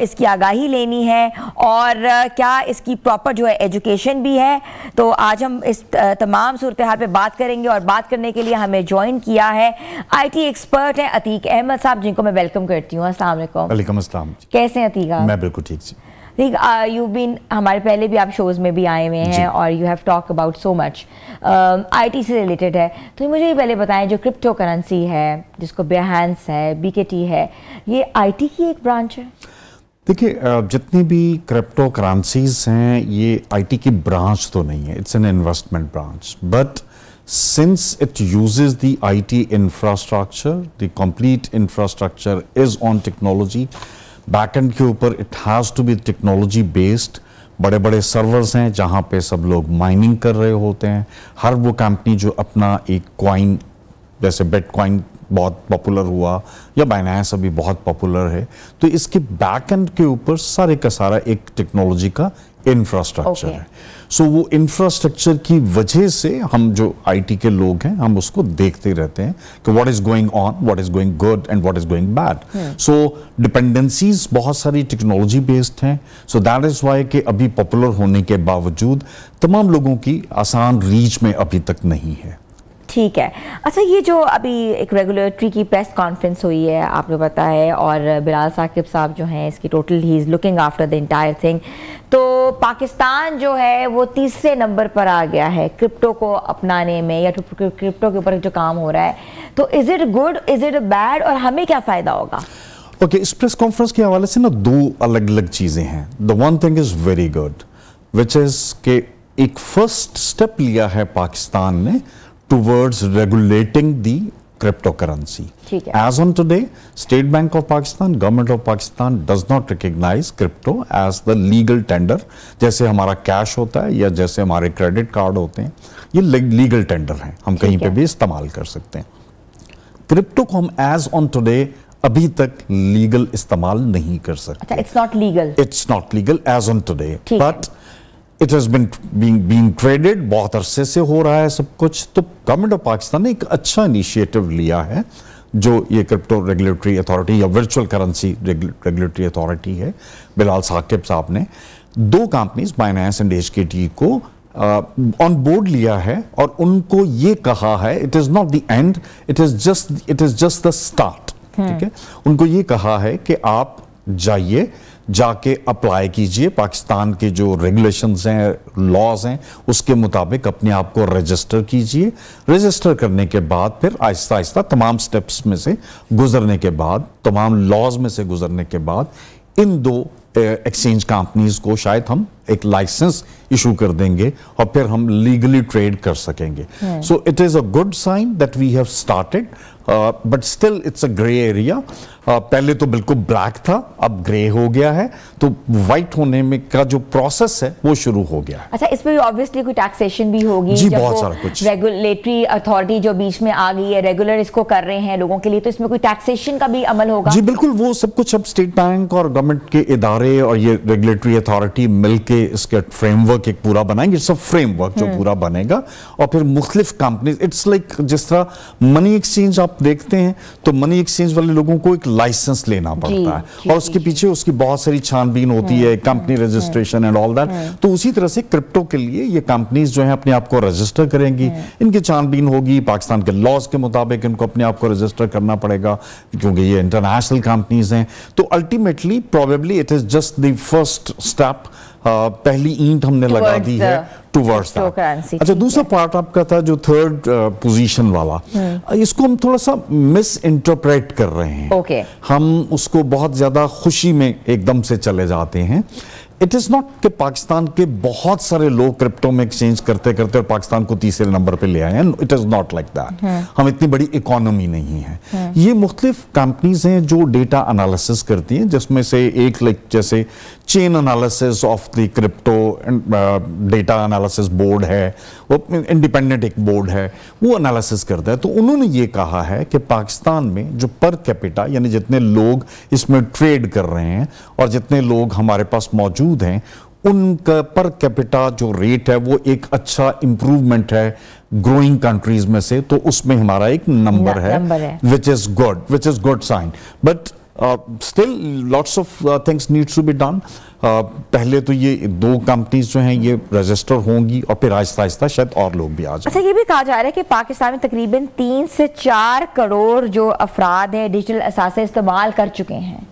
इसकी आगाही लेनी है, और क्या इसकी प्रॉपर जो है एजुकेशन भी है। तो आज हम इस तमाम सूरत हाल पे बात करेंगे, और बात करने के लिए हमें ज्वाइन किया है IT एक्सपर्ट हैं अतीक अहमद साहब, जिनको मैं वेलकम करती हूँ। अस्सलाम वालेकुम। वालेकुम अस्सलाम। कैसे हैं अतीक? मैं बिल्कुल ठीक जी। यू बीन हमारे पहले भी आप शोज़ में भी आए हुए हैं और you have talk about so much, IT से रिलेटेड है। तो मुझे ये पहले बताएं, जो क्रिप्टो करेंसी है जिसको बायहैंस है, बीकेटी है, ये IT की एक ब्रांच है? देखिए, जितनी भी क्रिप्टो करेंसीज हैं ये IT की ब्रांच तो नहीं है, it's an investment branch, but since it uses the IT infrastructure, the complete infrastructure is on technology, backend के ऊपर it has to be technology based, बड़े बड़े सर्वर्स हैं जहाँ पे सब लोग माइनिंग कर रहे होते हैं। हर वो कंपनी जो अपना एक कॉइन, जैसे बिटकॉइन बहुत पॉपुलर हुआ या बाइनेंस अभी बहुत पॉपुलर है, तो इसके बैकएंड के ऊपर सारे का सारा एक टेक्नोलॉजी का इंफ्रास्ट्रक्चर है। सो वो इंफ्रास्ट्रक्चर की वजह से हम जो IT के लोग हैं हम उसको देखते रहते हैं कि what is going on, what is going good and what is going bad. So dependencies बहुत सारी टेक्नोलॉजी बेस्ड हैं। सो दैट इज वाई कि अभी पॉपुलर होने के बावजूद तमाम लोगों की आसान रीच में अभी तक नहीं है। ठीक है। अच्छा, ये जो अभी एक रेगुलेटरी की प्रेस कॉन्फ्रेंस हुई है आपने पता है, और बिलाल साकिब साहब जो हैं इसकी total he is looking after the entire thing, तो पाकिस्तान जो है वो तीसरे नंबर पर आ गया है क्रिप्टो को अपनाने में, या क्रिप्टो के ऊपर जो काम हो रहा है। तो is it good, is it bad, और हमें क्या फ़ायदा होगा? ओके, इस प्रेस कॉन्फ्रेंस के हवाले से ना दो अलग अलग चीज़ें हैं। The one thing is very good which is के एक फर्स्ट स्टेप लिया है पाकिस्तान ने towards regulating the cryptocurrency. As on today, State Bank of Pakistan, Government of Pakistan does not recognize crypto as the legal tender. जैसे हमारा cash होता है या जैसे हमारे क्रेडिट कार्ड होते हैं, ये लीगल टेंडर हैं, हम कहीं पे भी इस्तेमाल कर सकते हैं। क्रिप्टो को हम एज ऑन टुडे अभी तक लीगल इस्तेमाल नहीं कर सकते। It's not legal, it's not legal as on today, but it has been traded, बहुत अरसे से हो रहा है सब कुछ। तो गवर्नमेंट ऑफ पाकिस्तान ने एक अच्छा इनिशिएटिव लिया है, जो ये क्रिप्टो रेगुलेटरी अथॉरिटी या वर्चुअल करेंसी रेगुलेटरी अथॉरिटी है, बिलाल साकिब साहब ने दो कंपनीज बाइनेंस एंड HKT को ऑन बोर्ड लिया है, और उनको ये कहा है it is not the end, it is just the start. ठीक है, उनको ये कहा है कि आप जाके अप्लाई कीजिए, पाकिस्तान के जो रेगुलेशंस हैं, लॉज हैं, उसके मुताबिक अपने आप को रजिस्टर कीजिए। रजिस्टर करने के बाद फिर आहिस्ता आहिस्ता तमाम स्टेप्स में से गुजरने के बाद, तमाम लॉज में से गुजरने के बाद, इन दो एक्सचेंज कंपनीज को शायद हम एक लाइसेंस इशू कर देंगे और फिर हम लीगली ट्रेड कर सकेंगे। So it is a good sign that we have started, but still it's a grey area. पहले तो बिल्कुल ब्लैक था, अब ग्रे हो गया है, तो वाइट होने में का जो प्रोसेस है वो शुरू हो गया है। अच्छा, इसमें ऑब्वियसली कोई टैक्सेशन भी होगी जी, बहुत सारा कुछ। रेगुलेटरी अथॉरिटी जो बीच में आ गई है, रेगुलर इसको कर रहे हैं लोगों के लिए, तो इसमें कोई टैक्सेशन का भी अमल होगा? जी बिल्कुल, वो सब कुछ अब स्टेट बैंक और गवर्नमेंट के इदारे और ये रेगुलेटरी अथॉरिटी मिलके इसके फ्रेमवर्क एक पूरा बनाएंगे। इट्स अ फ्रेमवर्क जो पूरा बनेगा, और फिर मुख्तलिफ कंपनीज, इट्स लाइक जिस तरह मनी एक्सचेंज आप देखते हैं, तो मनी एक्सचेंज वाले लोगों को एक लाइसेंस लेना पड़ता है, और उसके पीछे उसकी बहुत सारी छानबीन होती है, company registration and all that. तो उसी तरह से क्रिप्टो के लिए ये कंपनीज जो है अपने आप को रजिस्टर करेंगी, इनकी छानबीन होगी, पाकिस्तान के लॉज के मुताबिक इनको अपने आप को रजिस्टर करना पड़ेगा, क्योंकि ये इंटरनेशनल कंपनीज हैं। तो ultimately probably it is just the first step, पहली ईंट हमने लगा दी है टुवर्ड्स दैट। अच्छा, दूसरा पार्ट आपका था जो थर्ड पोजीशन वाला, इसको हम थोड़ा सा मिस इंटरप्रेट कर रहे हैं। Okay. हम उसको बहुत ज्यादा खुशी में एकदम से चले जाते हैं। इट इज नॉट कि पाकिस्तान के बहुत सारे लोग क्रिप्टो में एक्सचेंज करते करते और पाकिस्तान को तीसरे नंबर पे ले आए हैं, it is not like that. हम इतनी बड़ी इकोनॉमी नहीं है। ये मुख्तलिफ कंपनीज हैं जो डेटा एनालिसिस करती हैं, जिसमें से एक जैसे chain analysis of the crypto data analysis board है, वो इंडिपेंडेंट एक बोर्ड है, वो एनालिसिस करता है। तो उन्होंने ये कहा है कि पाकिस्तान में जो पर कैपिटा यानी जितने लोग इसमें ट्रेड कर रहे हैं और जितने लोग हमारे पास मौजूद हैं, उनका पर कैपिटा जो रेट है वो एक अच्छा इंप्रूवमेंट है ग्रोइंग कंट्रीज में से, तो उसमें हमारा एक नंबर है which is good sign. But still lots of things needs to be done. पहले तो ये 2 कंपनीज जो हैं ये रजिस्टर होंगी और फिर आहिस्ता आहिस्ता शायद और लोग भी आ जाएंगे। अच्छा, ये भी कहा जा रहा है कि पाकिस्तान में तकरीबन 3 से 4 करोड़ जो अफराद हैं डिजिटल असासे इस्तेमाल कर चुके हैं,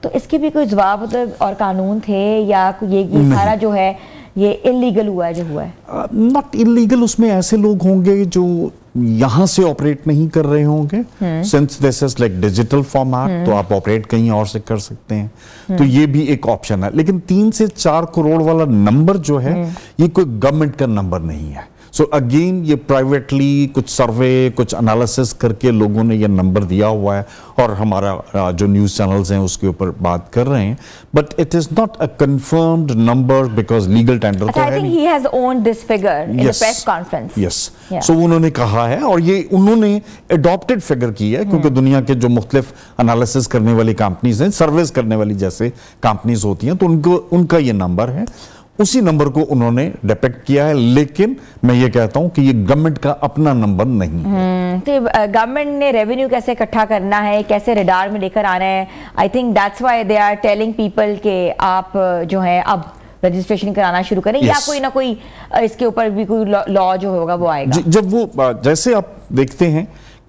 तो इसके भी कोई जवाब और कानून थे या ये सारा जो है ये इलीगल हुआ है जो हुआ है? नॉट इलीगल, उसमें ऐसे लोग होंगे जो यहां से ऑपरेट नहीं कर रहे होंगे, since this is like digital format, तो आप ऑपरेट कहीं और से कर सकते हैं, तो ये भी एक ऑप्शन है। लेकिन 3 से 4 करोड़ वाला नंबर जो है ये कोई गवर्नमेंट का नंबर नहीं है। सो अगेन ये प्राइवेटली कुछ सर्वे कुछ एनालिसिस करके लोगों ने ये नंबर दिया हुआ है और हमारा जो न्यूज चैनल्स हैं उसके ऊपर बात कर रहे हैं, but it is not a confirmed number because legal tender तो है नहीं। He has owned this figure in the press conference. Yes, so उन्होंने कहा है और ये उन्होंने एडॉप्टेड फिगर की है, क्योंकि दुनिया के जो मुख्तलिफ एनालिसिस करने वाली कंपनीज हैं, सर्विस करने वाली जैसे कंपनीज होती हैं, तो उनका ये नंबर है, उसी नंबर को उन्होंने डिपेक्ट किया है। लेकिन मैं ये कहता हूं कि ये गवर्नमेंट का अपना नंबर नहीं है। तो गवर्नमेंट ने रेवेन्यू कैसे इकट्ठा करना है, कैसे रडार में लेकर आना है, I think that's why they are telling people के आप जो है अब रजिस्ट्रेशन कराना शुरू करें, या कोई ना कोई इसके ऊपर भी कोई लॉ जो होगा वो आएगा। जब वो जैसे आप देखते हैं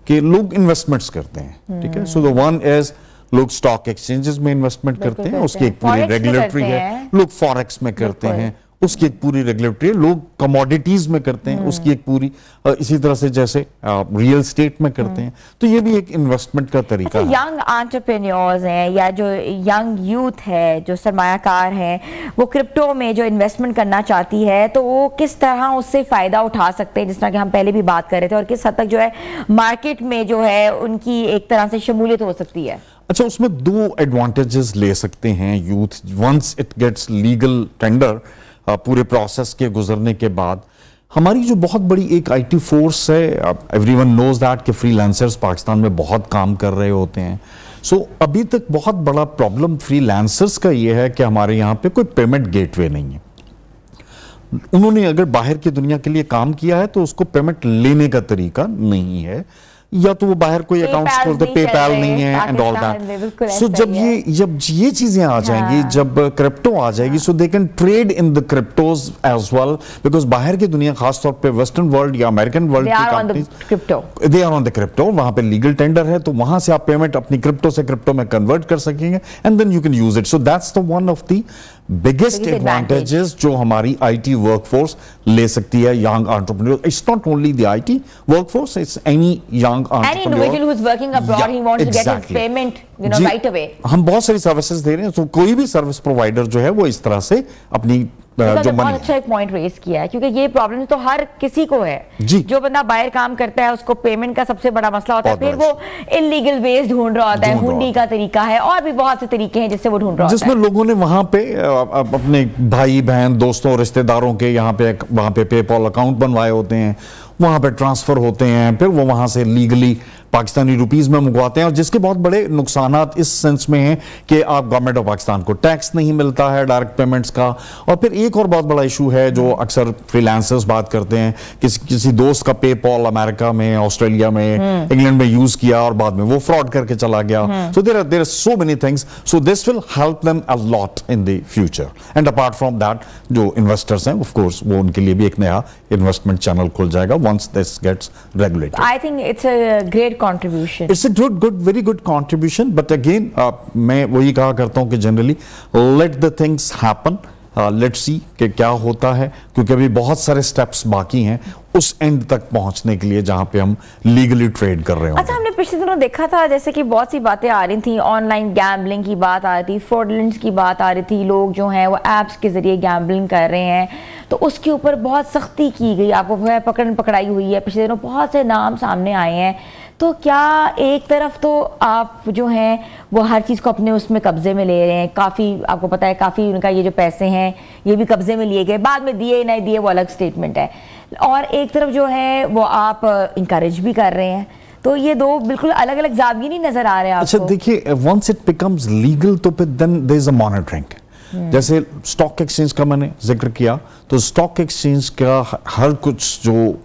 कि लोग इन्वेस्टमेंट्स करते हैं, ठीक है, सो द वन इज लोग स्टॉक एक्सचेंजेस में इन्वेस्टमेंट करते हैं, उसकी एक पूरी रेगुलेटरी है, लोग फॉरेक्स में करते हैं, उसकी एक पूरी रेगुलेटरी है, लोग कमोडिटीज में करते हैं, उसकी एक पूरी, इसी तरह से जैसे रियल स्टेट में करते हैं, तो ये भी एक इन्वेस्टमेंट का तरीका है। यंग एंटरप्रेन्योर्स हैं या जो यंग यूथ है जो सरमायाकार है, वो क्रिप्टो में जो इन्वेस्टमेंट करना चाहती है, तो वो किस तरह उससे फायदा उठा सकते हैं, जिस तरह कि हम पहले भी बात कर रहे थे, और किस हद तक जो है मार्केट में जो है उनकी एक तरह से शमूलियत हो सकती है? अच्छा, उसमें 2 एडवांटेजेस ले सकते हैं youth once it gets legal tender. पूरे प्रोसेस के गुजरने के बाद हमारी जो बहुत बड़ी एक आईटी फोर्स है, एवरीवन नोज दैट कि फ्रीलांसर्स पाकिस्तान में बहुत काम कर रहे होते हैं। सो अभी तक बहुत बड़ा प्रॉब्लम फ्रीलांसर्स का ये है कि हमारे यहाँ पे कोई पेमेंट गेटवे नहीं है। उन्होंने अगर बाहर की दुनिया के लिए काम किया है तो उसको पेमेंट लेने का तरीका नहीं है, या तो वो बाहर कोई अकाउंट खोलते, पेपैल नहीं है एंड ऑल दैट। सो जब ये चीजें आ जाएंगी, जब क्रिप्टो आ जाएगी, so they can trade in the cryptos as well, because बाहर की दुनिया खासतौर पे वेस्टर्न वर्ल्ड या अमेरिकन वर्ल्ड की companies they are on the crypto, वहां पे लीगल टेंडर है, तो वहां से आप पेमेंट अपनी क्रिप्टो से क्रिप्टो में कन्वर्ट कर सकेंगे and then you can use it. So that's the one of the biggest advantages जो हमारी आईटी वर्कफोर्स ले सकती है, young entrepreneur. It's not only the IT workforce, it's any young any individual who is working abroad, he wants to get his payment, right away. हम बहुत सारी services दे रहे हैं, तो कोई भी सर्विस प्रोवाइडर जो है वो इस तरह से अपनी जो बहुत अच्छा एक पॉइंट रेज किया है, क्योंकि ये प्रॉब्लम तो हर किसी को है। जो बंदा बाहर काम करता है उसको पेमेंट का सबसे बड़ा मसला होता है, फिर वो इलीगल वेज ढूंढ रहा होता है, हुंडी का तरीका है और भी बहुत से तरीके हैं जिससे वो ढूंढ रहा होता है, जिसमें लोगों ने वहां पे अपने भाई बहन दोस्तों रिश्तेदारों के यहाँ पे वहां पे पेपॉल अकाउंट बनवाए होते हैं, वहां पे ट्रांसफर होते हैं, फिर वो वहां से लीगली पाकिस्तानी रुपीस में मंगवाते हैं, और जिसके बहुत बड़े नुकसानात इस सेंस में हैं कि आप गवर्नमेंट ऑफ पाकिस्तान को टैक्स नहीं मिलता है डायरेक्ट पेमेंट्स का। और फिर एक और बहुत बड़ा इशू है जो अक्सर फ्रीलांसर्स बात करते हैं, किसी दोस्त का पेपॉल अमेरिका में, ऑस्ट्रेलिया में, इंग्लैंड में यूज किया और बाद में वो फ्रॉड करके चला गया। So there are so many things, so this will help them a lot in the future. And apart from that जो इन्वेस्टर्स हैं, ऑफ कोर्स वो उनके लिए भी एक नया इन्वेस्टमेंट चैनल खुल जाएगा once this gets regulated. I think it's a great contribution. It's a very good contribution. But again, मैं वही कहा करता हूँ कि generally let the things happen let's see कि क्या होता है, क्योंकि अभी बहुत सारे स्टेप्स बाकी हैं उस एंड तक पहुंचने के लिए जहां पे हम लीगली ट्रेड कर रहे हैं। अच्छा, हमने पिछले दिनों देखा था जैसे कि बहुत सी बातें आ रही थी, ऑनलाइन गैम्बलिंग की बात आ रही थी, फ्रॉडलेंस की बात आ रही थी, लोग जो हैं वो ऐप्स के जरिए गैम्बलिंग कर रहे हैं, तो उसके ऊपर बहुत सख्ती की गई, आपको पकड़ पकड़ाई हुई है, पिछले दिनों बहुत से नाम सामने आए हैं। तो क्या एक तरफ तो आप जो हैं वो हर चीज़ को अपने उसमें कब्जे में ले रहे हैं, काफ़ी आपको पता है काफ़ी उनका ये जो पैसे हैं ये भी कब्जे में लिए गए, बाद में दिए नहीं दिए वो अलग स्टेटमेंट है, और एक तरफ जो है वो आप इंकरेज भी कर रहे हैं, तो ये दो बिल्कुल अलग अलग जाविये नहीं नजर आ रहे हैं आपको? अच्छा देखिए, वंस इट बिकम्स लीगल तो फिर then there is a monitoring. जैसे स्टॉक एक्सचेंज का मैंने जिक्र किया, तो स्टॉक एक्सचेंज का हर कुछ जो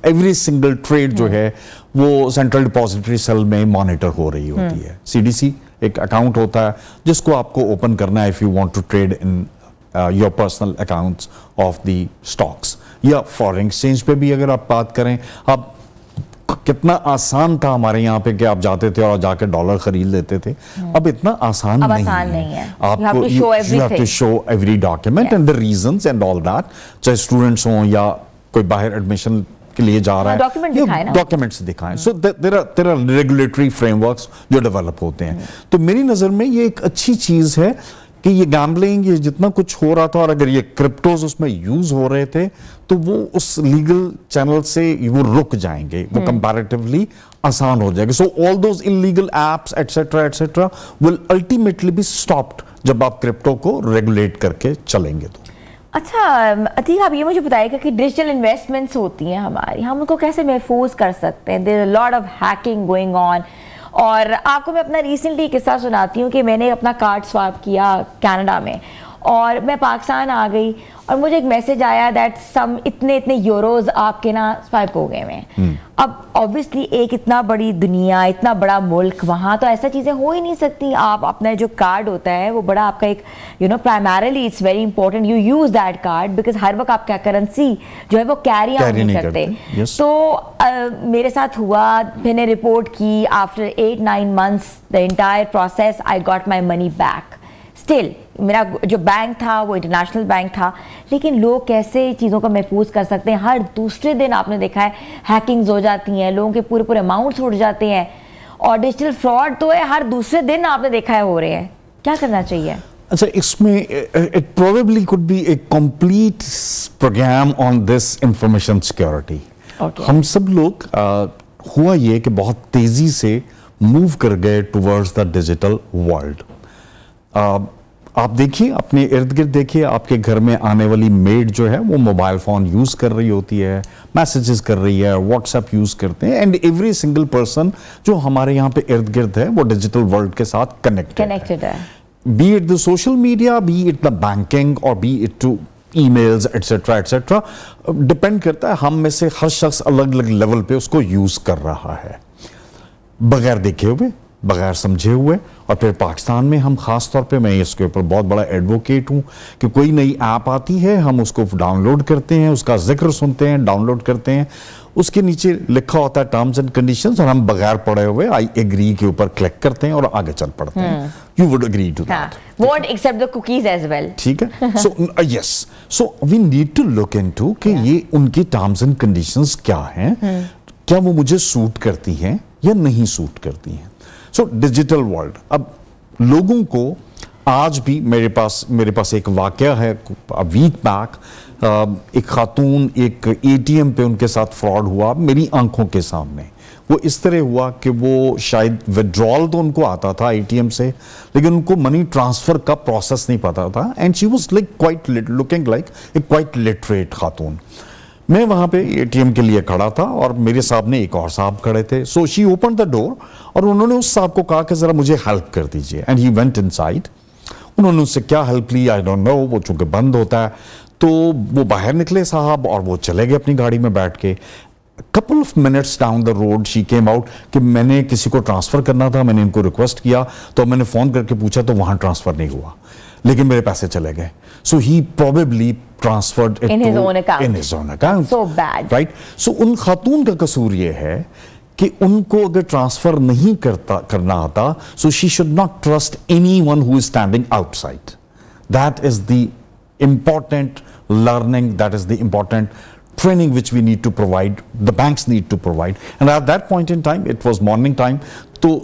एवरी सिंगल ट्रेड जो है वो सेंट्रल डिपॉजिटरी सेल में मॉनिटर हो रही होती है। सीडीसी एक अकाउंट होता है जिसको आपको ओपन करना है if you want to trade in your personal accounts of the stocks. या फॉरेन एक्सचेंज पे भी अगर आप बात करें, आप कितना आसान था हमारे यहाँ पे कि आप जाते थे और जाके डॉलर खरीद लेते थे, अब इतना आसान नहीं है। आपको you have to show every document and the reasons and all that, चाहे स्टूडेंट्स हों या कोई बाहर एडमिशन के लिए जा रहा है, डॉक्यूमेंट्स दिखाएं। So there are regulatory frameworks जो डेवलप होते हैं। तो मेरी नजर में ये एक अच्छी चीज है कि ये गैम्बलिंग, ये जितना कुछ हो रहा था, और अगर ये क्रिप्टोज उसमें यूज हो रहे थे तो वो उस लीगल चैनल से वो रुक जाएंगे, वो कंपैरेटिवली आसान हो जाएगा। So all those illegal apps etcetera will ultimately be stopped जब आप क्रिप्टो को रेगुलेट करके चलेंगे तो। अच्छा अतीक, आप ये मुझे बताइएगा कि डिजिटल इन्वेस्टमेंट्स होती हैं हमारी, हम उनको कैसे महफूज कर सकते हैं? There is a lot of hacking going on. और आपको मैं अपना रिसेंटली किस्सा सुनाती हूँ कि मैंने अपना कार्ड स्वैप किया कनाडा में और मैं पाकिस्तान आ गई और मुझे एक मैसेज आया दैट सम इतने यूरोज आपके ना स्वैप हो गए हैं। अब ऑब्वियसली एक इतना बड़ी दुनिया, इतना बड़ा मुल्क, वहाँ तो ऐसा चीज़ें हो ही नहीं सकती। आप अपना जो कार्ड होता है वो बड़ा आपका एक primarily it's very important you use that card because हर वक्त आपका करेंसी जो है वो कैरी ऑन नहीं करते। तो मेरे साथ हुआ, मैंने रिपोर्ट की, after 8-9 months the entire process I got my money back. Still मेरा जो बैंक था वो इंटरनेशनल बैंक था, लेकिन लोग कैसे चीज़ों को महफूज कर सकते हैं? हर दूसरे दिन आपने देखा है हैकिंग्स हो जाती हैं, लोगों के पूरे अमाउंट्स उड़ जाते हैं, और डिजिटल फ्रॉड तो है हर दूसरे दिन आपने देखा है हो रहे हैं। क्या करना चाहिए? अच्छा, इसमें it probably could be a complete program on this information security. हम सब लोग हुआ ये कि बहुत तेजी से मूव कर गए टुवर्ड्स द डिजिटल वर्ल्ड। आप देखिए, अपने इर्द गिर्द देखिए, आपके घर में आने वाली मेड जो है वो मोबाइल फोन यूज कर रही होती है, मैसेजेस कर रही है, व्हाट्सएप यूज करते हैं, एंड एवरी सिंगल पर्सन जो हमारे यहाँ पे इर्द गिर्द है वो डिजिटल वर्ल्ड के साथ कनेक्टेड है। Be it the social media, be it the banking, और be it to emails etcetera, depend करता है हम में से हर शख्स अलग अलग लेवल पे उसको यूज कर रहा है, बगैर देखे हुए, बगैर समझे हुए। और फिर पाकिस्तान में हम खास तौर पे, मैं इसके ऊपर बहुत बड़ा एडवोकेट हूँ कि कोई नई ऐप आती है, हम उसको डाउनलोड करते हैं, उसका जिक्र सुनते हैं, डाउनलोड करते हैं, उसके नीचे लिखा होता है टर्म्स एंड कंडीशंस, और हम बगैर पढ़े हुए आई एग्री के ऊपर क्लिक करते हैं और आगे चल पड़ते हैं। You would agree to that, won't accept the cookies as well. ठीक है। So yes, so we need to look into कि ये उनकी टर्म्स एंड कंडीशंस क्या हैं, क्या वो मुझे सूट करती हैं या नहीं सूट करती हैं। सो डिजिटल वर्ल्ड, अब लोगों को आज भी मेरे पास एक वाकया है, वीक बैक एक खातून, एक एटीएम पे उनके साथ फ्रॉड हुआ मेरी आंखों के सामने। वो इस तरह हुआ कि वो शायद विड्रॉल तो उनको आता था एटीएम से, लेकिन उनको मनी ट्रांसफर का प्रोसेस नहीं पता था, and she was like quite looking like a quite literate खातून। मैं वहां पे एटीएम के लिए खड़ा था और मेरे सामने एक और साहब खड़े थे। So she open the door और उन्होंने उस साहब को कहा कि जरा मुझे हेल्प कर दीजिए, एंड ही वेंट इनसाइड। उन्होंने उससे क्या हेल्प ली आई डोंट नो, वो चूंकि बंद होता है, तो वो बाहर निकले साहब और वो चले गए अपनी गाड़ी में बैठ के। couple of minutes down the road she came out कि मैंने किसी को ट्रांसफर करना था, मैंने इनको रिक्वेस्ट किया, तो मैंने फोन करके पूछा तो वहां ट्रांसफर नहीं हुआ, लेकिन मेरे पैसे चले गए। So he probably transferred it in his own account. In his own account. So bad. Right? So उन खातून का कसूर ये है कि उनको अगर ट्रांसफर नहीं करना आता, so she should not trust anyone who is standing outside. That is the important learning, that is the important training which we need to provide, the banks need to provide. And at that point in time, it was morning time, तो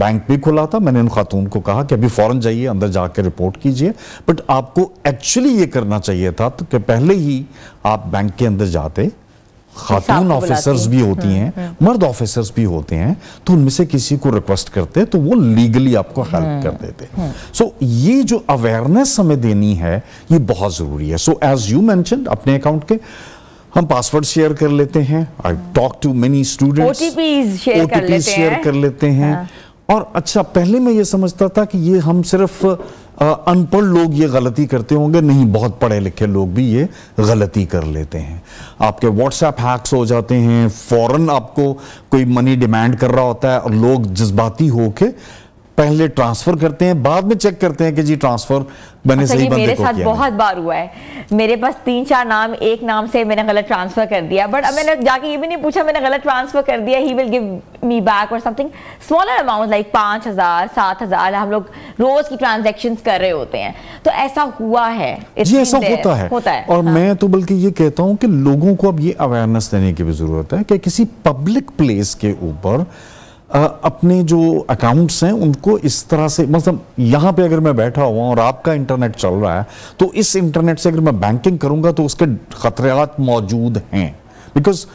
bank भी खुला था. मैंने उन खातून को कहा कि अभी फौरन जाइए, अंदर जाकर रिपोर्ट कीजिए. बट आपको एक्चुअली ये करना चाहिए था तो कि पहले ही आप बैंक के अंदर जाते. खातून ऑफिसर्स भी होती हैं, मर्द ऑफिसर्स भी होते हैं, तो उनमें से किसी को रिक्वेस्ट करते तो वो लीगली आपको हेल्प कर देते. सो ये जो अवेयरनेस हमें देनी है ये बहुत जरूरी है. सो एज यू मेंशन्ड, अपने अकाउंट के हम पासवर्ड शेयर कर लेते हैं. I talk to many students, OTPs share कर लेते हैं. और अच्छा, पहले मैं ये समझता था कि ये हम सिर्फ अनपढ़ लोग ये गलती करते होंगे. नहीं, बहुत पढ़े लिखे लोग भी ये गलती कर लेते हैं. आपके व्हाट्सएप हैक्स हो जाते हैं, फौरन आपको कोई मनी डिमांड कर रहा होता है और लोग जज्बाती होके पहले ट्रांसफर करते हैं, बाद में चेक करते हैं कि जी ट्रांसफर मैंने सही बंदे को किया. मेरे साथ बहुत बार हुआ है. मेरे पास 3-4 नाम, एक नाम से मैंने गलत ट्रांसफर कर दिया. बट अब मैंने जाके ये भी नहीं पूछा मैंने गलत ट्रांसफर कर दिया. He will give me back और समथिंग स्मॉलर अमाउंट लाइक 5,000 7,000. हम लोग रोज की ट्रांजैक्शंस कर रहे होते हैं. तो ऐसा हुआ है. जी, ऐसा होता है. और मैं तो बल्कि ये कहता हूं कि लोगों को अब ये अवेयरनेस देने की भी जरूरत है कि किसी पब्लिक प्लेस के ऊपर अपने जो अकाउंट्स हैं उनको इस तरह से, मतलब यहाँ पे अगर मैं बैठा हुआ और आपका इंटरनेट चल रहा है तो इस इंटरनेट से अगर मैं बैंकिंग करूंगा तो उसके खतरात मौजूद हैं. Because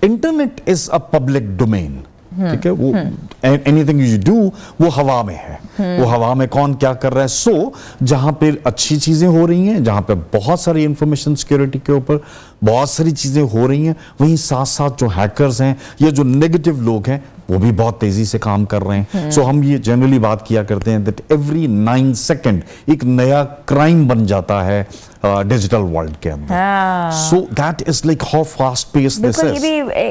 internet is a public domain. ठीक है, वो एनीथिंग यू डू वो हवा में है. वो हवा में कौन क्या कर रहा है. सो जहां पे अच्छी चीजें हो रही हैं, जहां पे बहुत सारी इंफॉर्मेशन सिक्योरिटी के ऊपर बहुत सारी चीजें हो रही हैं, वहीं साथ साथ जो हैकर्स हैं या जो नेगेटिव लोग हैं वो भी बहुत तेजी से काम कर रहे हैं. सो हम ये जनरली बात किया करते हैं दैट एवरी 9 सेकंड एक नया क्राइम बन जाता है डिजिटल वर्ल्ड के अंदर. So that is like how fast pace this is.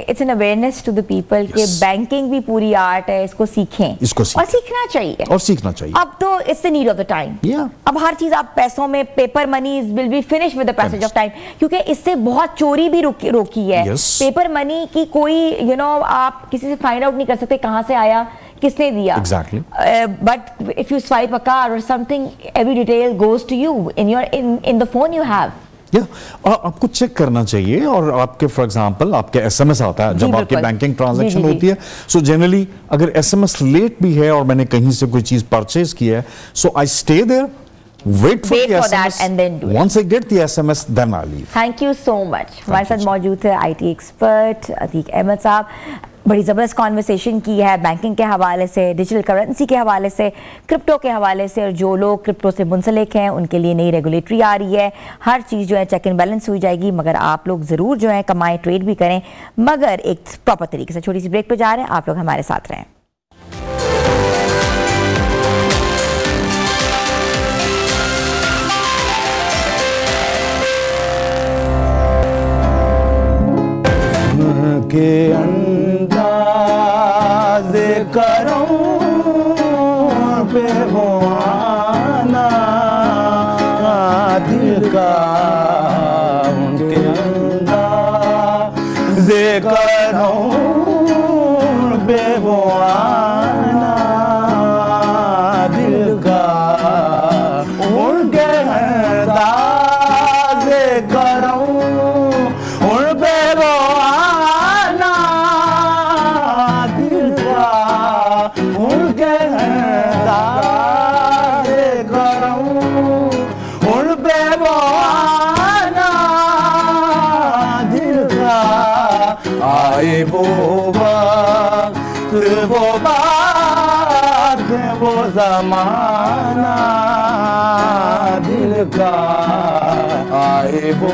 It's an awareness to the people कि बैंकिंग भी पूरी आर्ट है. इसको सीखें, और सीखना चाहिए. अब तो it's the need of the time. अब हर चीज आप पैसों में, paper money will be finish with the passage of time, क्योंकि इससे बहुत चोरी भी रोकी है. पेपर मनी की कोई आप किसी से फाइंड आउट नहीं कर सकते कहां से आया, किसने दिया. Exactly. But if you swipe a card or something, every detail goes to you in the phone you have. आपको चेक करना चाहिए. और आपके फॉर एग्जांपल आपके एसएमएस आता है जब आपकी बैंकिंग ट्रांजैक्शन होती है. सो जनरली अगर एसएमएस लेट भी है और मैंने कहीं से कोई चीज परचेज किया है, so I stay there, wait for the SMS, that and then do once I get the SMS then I leave. Thank you so much. हमारे साथ मौजूद है IT एक्सपर्ट अतीक अहमद साहब. बड़ी ज़बरदस्त कॉन्वर्सेशन की है बैंकिंग के हवाले से, डिजिटल करेंसी के हवाले से, क्रिप्टो के हवाले से. और जो लोग क्रिप्टो से मुंसलिक हैं उनके लिए नई रेगुलेटरी आ रही है. हर चीज़ जो है चेक एंड बैलेंस हुई जाएगी. मगर आप लोग ज़रूर जो है कमाएं, ट्रेड भी करें, मगर एक प्रॉपर तरीके से. छोटी सी ब्रेक पे जा रहे हैं, आप लोग हमारे साथ रहें. के अंदाज़े करूं पे वो आना दिल का, उनके अंदाज़े करूं पे वो आना दिल का, उनके अंदाज़े करूं उन पे वो वो बात वो ज़माना दिल का. आए वो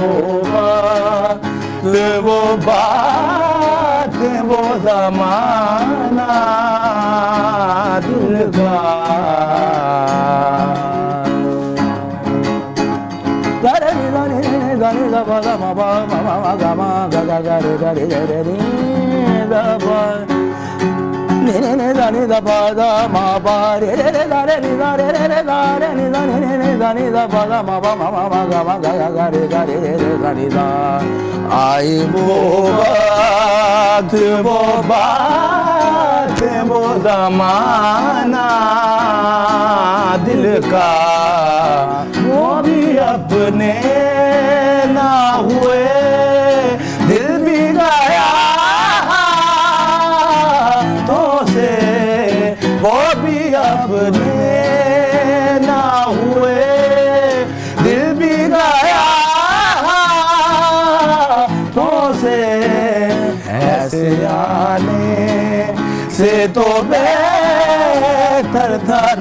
बात वो ज़माना दिल का. आई वो बात वो ज़माना दिल का, वो भी अपने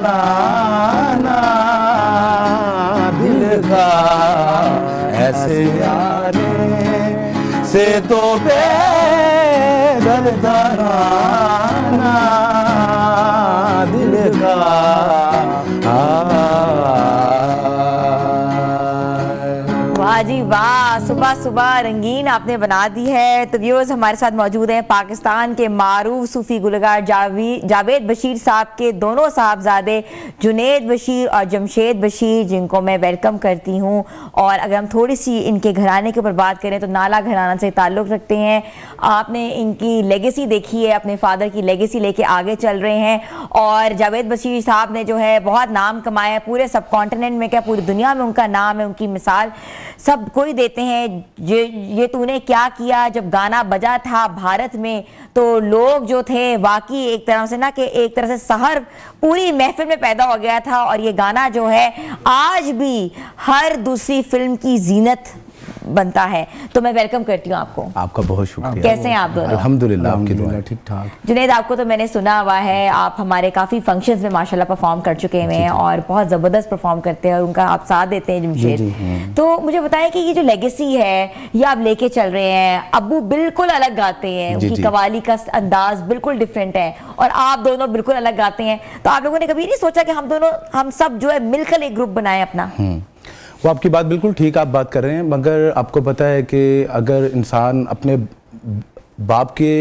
तराना दिल का, ऐसे यारे से तो बेदर्द तराना दिल का। वाह जी वाह, सुबह सुबह रंगीन आपने बना दी है। तो व्यूअर्स हमारे साथ मौजूद हैं पाकिस्तान के मारूफ सूफी गुलकार जावेद बशीर साहब के दोनों साहबजादे जुनैद बशीर और जमशेद बशीर, जिनको मैं वेलकम करती हूं। और अगर हम थोड़ी सी इनके घराने के ऊपर बात करें तो नाला घराना से ताल्लुक़ रखते हैं। आपने इनकी लेगेसी देखी है, अपने फादर की लेगेसी लेके आगे चल रहे हैं। और जावेद बशीर साहब ने जो है बहुत नाम कमाया है पूरे सब कॉन्टिनेंट में, क्या पूरी दुनिया में उनका नाम है, उनकी मिसाल सब कोई देते हैं। ये तूने क्या किया, जब गाना बजा था भारत में तो लोग जो थे वाकई एक तरह से ना कि एक तरह से सहर पूरी महफिल में पैदा हो गया था। और ये गाना जो है आज भी हर दूसरी फिल्म की जीनत बनता है। तो मैं वेलकम करती हूँ आपको। आपका बहुत शुक्रिया। कैसे हैं आप दोनों? अल्हम्दुलिल्लाह, आपकी दुआ ठीक ठाक। जुनैद, आपको तो मैंने सुना हुआ है, आप हमारे काफ़ी फंक्शंस में माशाल्लाह परफॉर्म कर चुके हैं और बहुत ज़बरदस्त परफॉर्म करते हैं और उनका आप साथ देते हैं जमशेद। तो मुझे बताएं कि ये जो लेगेसी है ये आप लेके चल रहे हैं। अब्बू बिल्कुल अलग गाते हैं, उनकी कवाली का अंदाज बिल्कुल डिफरेंट है और आप दोनों बिल्कुल अलग गाते हैं। तो आप लोगों ने कभी नहीं सोचा कि हम सब जो है मिलकर एक ग्रुप बनाए अपना? वो आपकी बात बिल्कुल ठीक आप बात कर रहे हैं, मगर आपको पता है कि अगर इंसान अपने बाप के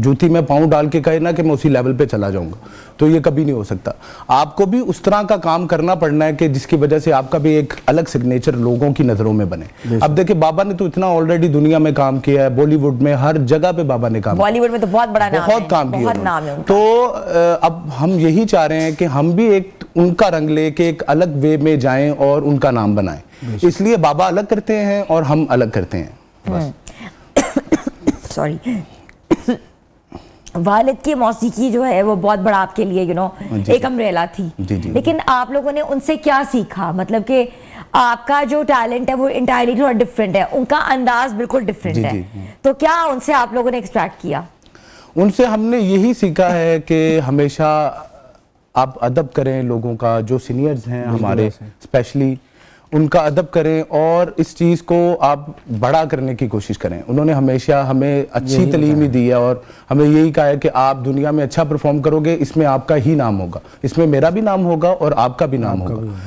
जूती में पाँव डाल के कहे ना कि मैं उसी लेवल पे चला जाऊंगा, तो ये कभी नहीं हो सकता। आपको भी उस तरह का काम करना पड़ना है कि जिसकी वजह से आपका भी एक अलग सिग्नेचर लोगों की नज़रों में बने। अब देखिए, बाबा ने तो इतना ऑलरेडी दुनिया में काम किया है, बॉलीवुड में हर जगह पे बाबा ने काम किया, बॉलीवुड में तो बहुत बड़ा नाम है, बहुत काम किया है। तो अब हम यही चाह रहे हैं कि हम भी एक उनका रंग लेके एक अलग वे में जाएं और उनका नाम बनाएं। इसलिए बाबा अलग करते हैं और हम अलग करते हैं, बस। सॉरी। वालिद की मौसीकी जो है वो बहुत बड़ा आपके लिए एक अम्ब्रेला थी। लेकिन आप लोगों ने उनसे क्या सीखा? मतलब कि आपका जो टैलेंट है वो इंटायरली थोड़ा डिफरेंट है, उनका अंदाज बिल्कुल डिफरेंट है। तो क्या उनसे आप लोगों ने एक्सट्रैक्ट किया? उनसे हमने यही सीखा है कि हमेशा आप अदब करें लोगों का, जो सीनियर्स हैं हमारे स्पेशली उनका अदब करें और इस चीज़ को आप बड़ा करने की कोशिश करें। उन्होंने हमेशा हमें अच्छी तालीम ही दी है और हमें यही कहा है कि आप दुनिया में अच्छा परफॉर्म करोगे, इसमें आपका ही नाम होगा, इसमें मेरा भी नाम होगा और आपका भी नाम होगा।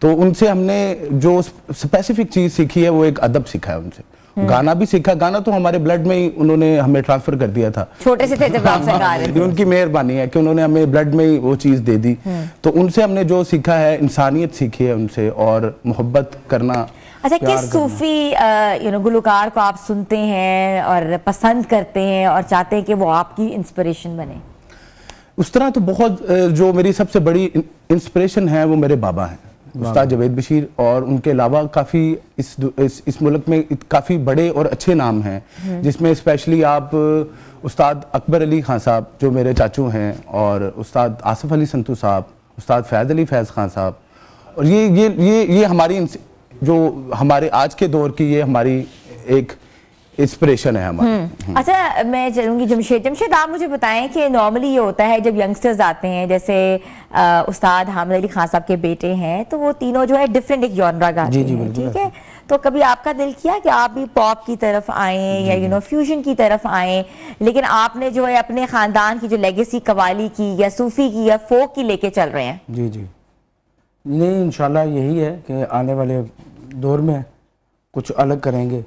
तो उनसे हमने जो स्पेसिफिक चीज़ सीखी है वो एक अदब सीखा है उनसे। गाना भी सीखा, गाना तो हमारे ब्लड में ही उन्होंने हमें ट्रांसफर कर दिया था, छोटे से थे जब आप से गा रहे थे। उनकी मेहरबानी है कि उन्होंने हमें ब्लड में ही वो चीज़ दे दी। तो उनसे हमने जो सीखा है, इंसानियत सीखी है उनसे और मोहब्बत करना। अच्छा, किस सूफी गुलकार को आप सुनते हैं और पसंद करते हैं और चाहते हैं कि वो आपकी इंस्पिरेशन बने? उस तरह तो बहुत, जो मेरी सबसे बड़ी इंस्पिरेशन है वो मेरे बाबा हैं, उस्ताद जावेद बशीर। और उनके अलावा काफ़ी इस मुल्क में काफ़ी बड़े और अच्छे नाम हैं, जिसमें स्पेशली आप उस्ताद अकबर अली खान साहब जो मेरे चाचू हैं, और उस्ताद आसिफ अली संतू साहब, उस्ताद फैज़ अली फैज़ खान साहब। और ये हमारी जो हमारे आज के दौर की ये हमारी एक इंस्पिरेशन है हमारी। अच्छा, मैं चलूंगी जमशेद, आप मुझे बताएं कि नॉर्मली ये होता है जब यंगस्टर्स आते हैं, जैसे उस्ताद हामिद अली खान साहब के बेटे हैं, तो वो तीनों जो है डिफरेंट एक जॉनरा गाते हैं, ठीक है? तो कभी आपका दिल किया कि आप भी पॉप की तरफ आएँ या फ्यूजन की तरफ आएँ, लेकिन आपने जो है अपने ख़ानदान की जो लेगेसी कवाली की या सूफी की या फोक की लेके चल रहे हैं? जी नहीं, इंशाल्लाह यही है कि आने वाले दौर में कुछ अलग करेंगे,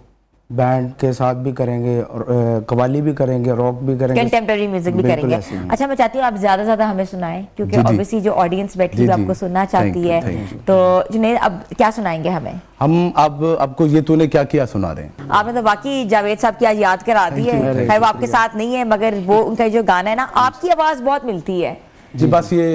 बैंड के साथ भी करेंगे और कवाली भी करेंगे, रॉक भी करेंगे, कंटेम्परेरी म्यूजिक भी करेंगे। अच्छा, मैं चाहती हूँ आप ज्यादा से ज्यादा हमें सुनाएं, क्योंकि ऑब्वियसली जो ऑडियंस बैठी है आपको सुनना चाहती है। तो जुनैद, अब क्या सुनाएंगे हमें? हम अब आपको ये तूने क्या किया सुना रहे हैं। आपने तो वाकई जावेद साहब की आज याद करा दी है। खैर वो आपके साथ नहीं है, मगर वो उनका जो गाना है ना, आपकी आवाज बहुत मिलती है जी। बस ये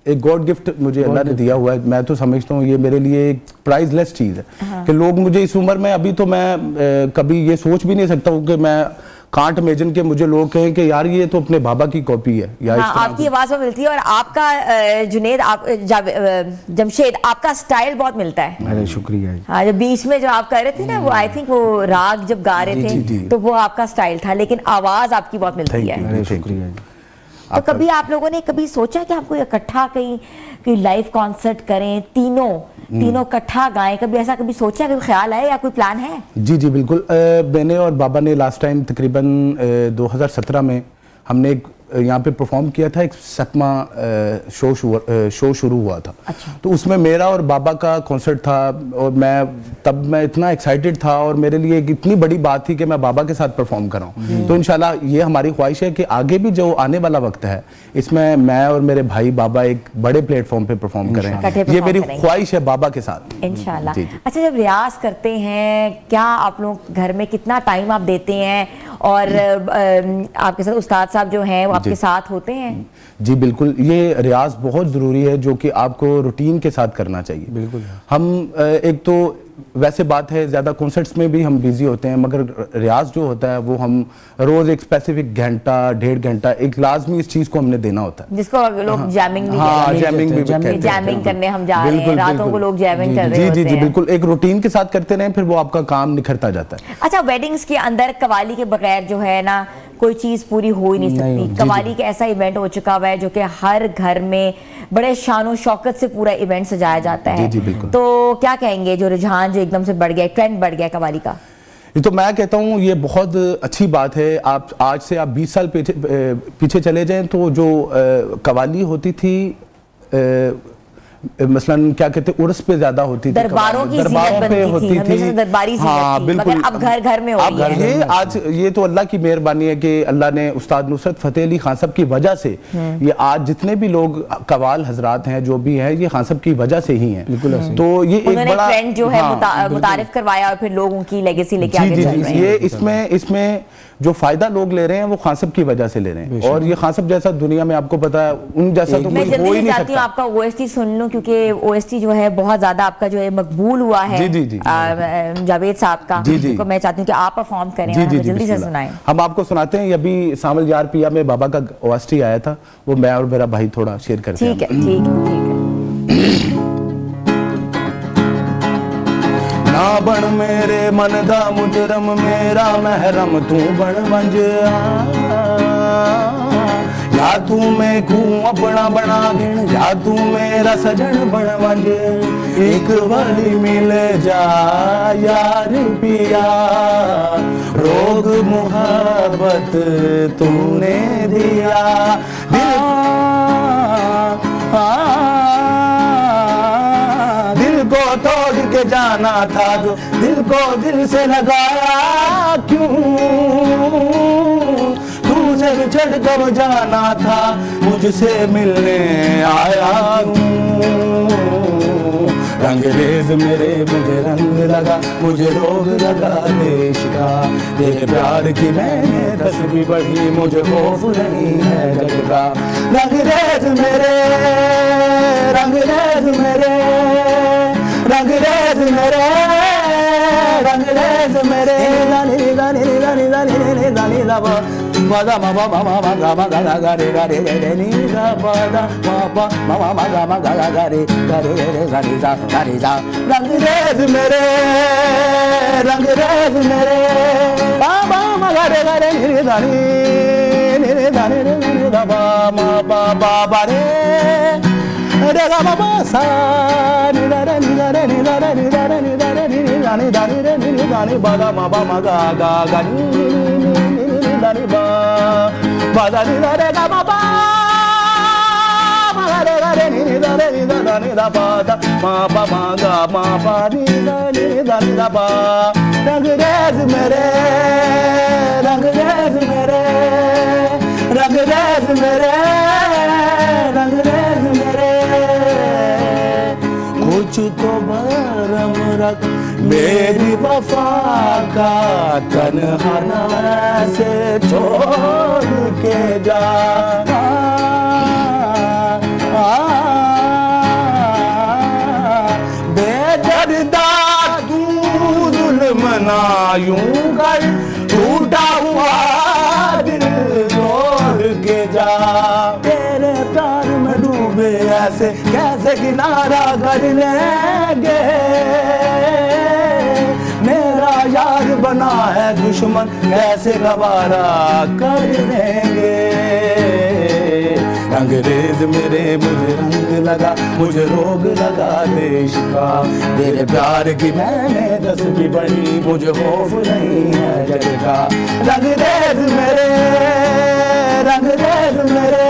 एक गॉड गिफ्ट मुझे अल्लाह ने दिया हुआ है। मैं तो समझता हूँ ये मेरे लिए एक प्राइसलेस चीज़ है कि लोग मुझे इस उम्र में, अभी तो मैं कभी ये सोच भी नहीं सकता हूँ कि मैं कांट इमेजिन के मुझे लोग कहें कि यार ये तो अपने बाबा की कॉपी है या आपकी आवाज़ में मिलती है। और आपका जुनैद, जमशेद, आपका स्टाइल बहुत मिलता है। अरे शुक्रिया। हाँ, जब बीच में जो आप कर रहे थे ना, वो आई थिंक वो राग जब गा रहे थे तो वो आपका स्टाइल था, लेकिन आवाज़ आपकी बहुत मिलती है। शुक्रिया। तो कभी आप लोगों ने कभी सोचा कि हमको इकट्ठा कहीं कि लाइव कॉन्सर्ट करें, तीनों इकट्ठा गाएं? कभी ऐसा कभी सोचा, कभी ख्याल आया या कोई प्लान है? जी जी बिल्कुल। मैंने और बाबा ने लास्ट टाइम तकरीबन 2017 में हमने एक यहाँ पे परफॉर्म किया था, एक 7वां शो शुरू हुआ था। अच्छा। तो उसमें मेरा और बाबा का कॉन्सर्ट था और मैं इतना एक्साइटेड था और मेरे लिए एक इतनी बड़ी बात थी कि मैं बाबा के साथ परफॉर्म कर रहा हूँ। तो इंशाल्लाह ये हमारी ख्वाहिश है कि आगे भी जो आने वाला वक्त है इसमें मैं और मेरे भाई बाबा एक बड़े प्लेटफॉर्म पे परफॉर्म करें, ये मेरी ख्वाहिश है बाबा के साथ इंशाल्लाह। अच्छा, जब रियाज करते हैं क्या आप लोग घर में कितना टाइम आप देते हैं और आपके साथ उस्ताद साहब जो हैं वो आपके साथ होते हैं? जी बिल्कुल, ये रियाज बहुत ज़रूरी है जो कि आपको रूटीन के साथ करना चाहिए। बिल्कुल। हम एक तो वैसे बात है ज़्यादा कॉन्सर्ट्स में भी हम बिजी होते हैं, मगर रियाज जो होता है वो हम रोज़ एक स्पेसिफिक घंटा 1.5 घंटा एक लाजमी इस चीज़ को हमने देना होता है, जिसको लोग जैमिंग भी जैमिंग करने हम जा रहे हैं, रातों को लोग जैमिंग कर रहे होते हैं। जी बिल्कुल, एक रूटीन के साथ करते रहें फिर वो आपका काम निखरता जाता है। अच्छा, वेडिंग्स के अंदर कवाली के बगैर जो है ना कोई चीज़ पूरी हो ही नहीं सकती। कवाली का ऐसा इवेंट हो चुका हुआ है जो कि हर घर में बड़े शानो शौकत से पूरा इवेंट सजाया जाता है। जी बिल्कुल। तो क्या कहेंगे जो रुझान जो एकदम से बढ़ गया, ट्रेंड बढ़ गया कवाली का? तो मैं कहता हूँ ये बहुत अच्छी बात है। आप आज से आप 20 साल पीछे चले जाएं तो जो कवाली होती थी मसलन क्या कहते हैं उर्स पे ज्यादा होती थी, दरबारों पे होती थी, दरबारी हाँ बिल्कुल। मगर अब घर घर में हो रही है। ये आज ये तो अल्लाह की मेहरबानी है कि अल्लाह ने उस्ताद नुसरत फतेह अली खान साहब की वजह से ये आज जितने भी लोग कवाल हजरात हैं जो भी हैं ये खान साहब की वजह से ही हैं। तो ये एक बड़ा ट्रेंड जो है मुतारिफ करवाया और फिर लोग उनकी लेगेसी लेके आगे चल रहे हैं। ये इसमें जो फायदा लोग ले रहे हैं वो खान साहब की वजह से ले रहे हैं और ये खान साहब जैसा दुनिया में आपको पता है उन जैसा तो कोई हो ही नहीं सकता। आपका ओएसटी सुन लूं क्योंकि ओएसटी जो है बहुत ज्यादा आपका जो है मकबूल हुआ है। जी जावेद साहब का, तो मैं चाहती हूँ कि आप परफॉर्म करें और जल्दी से सुनाएं। हम आपको सुनाते हैं। अभी सामल यार पिया में बाबा का ओएसटी आया था, वो मैं और मेरा भाई थोड़ा शेयर करते हैं। ठीक है। ना बन मेरे मन दा मुजरम मेरा महरम तू बन बंज या तू मैं खूं अपना बना या तू मेरा सजन बन बंज एक बारी मिल जा यार पिया रोग मोहब्बत तूने दिया दिल को तोड़ के जाना था जो दिल को दिल से लगाया क्यों तुझे बिछड़ कर जाना था मुझसे मिलने आया रंग रेज मेरे मुझे रंग लगा मुझे रोग लगा देश का तेरे प्यार की मैंने तस्वीर बढ़ी मुझे खौफ नहीं है जग का रंग रेज मेरे रंग रेज मेरे रंग रेज मेरे रंग रेज मेरे दानी दानी दानी दानी दानी दाबा बादा मामा मामा मागा मागा गा रे गा रे रे नी गा बादा मामा मामा मागा मागा गा रे गा रे रे गा रे जा रंग रेज मेरे बाबा मागा रे गा रे नी दानी रे दाबा मा बाबा रे रे गा बाबा सा नी दा रे नी दा रे नी दा रे नी दा रे नी दा रे नी दानी दानी रे नी दानी बादा मामा मागा गा गा नी दानी बा बादा नी दा रे गा बाबा मा रे गा रे नी दा रे नी दा दानी दा बादा मा बा मा गा मा बा नी दा नी दानी दा बा रंग रेज मेरे रंग रेज मेरे रंग रेज मेरे रंग रेज मेरे कुछ तो भरम रख मेरी वफा का तन्हा से छोड़ के जा बेदर्दा तू जुल्म ना यूं कर टूटा हुआ दिल तोड़ के जा तेरे प्यार में डूबे ऐसे कैसे किनारा कर लेंगे मेरा यार बना है दुश्मन कैसे गवारा कर लेंगे रंगरेज मेरे मुझे रंग लगा, मुझे रोग लगा देश का, तेरे प्यार की मैंने 10वीं पढ़ी, मुझे खौफ नहीं है जग का। रंगरेज मेरे, रंगरेज मेरे,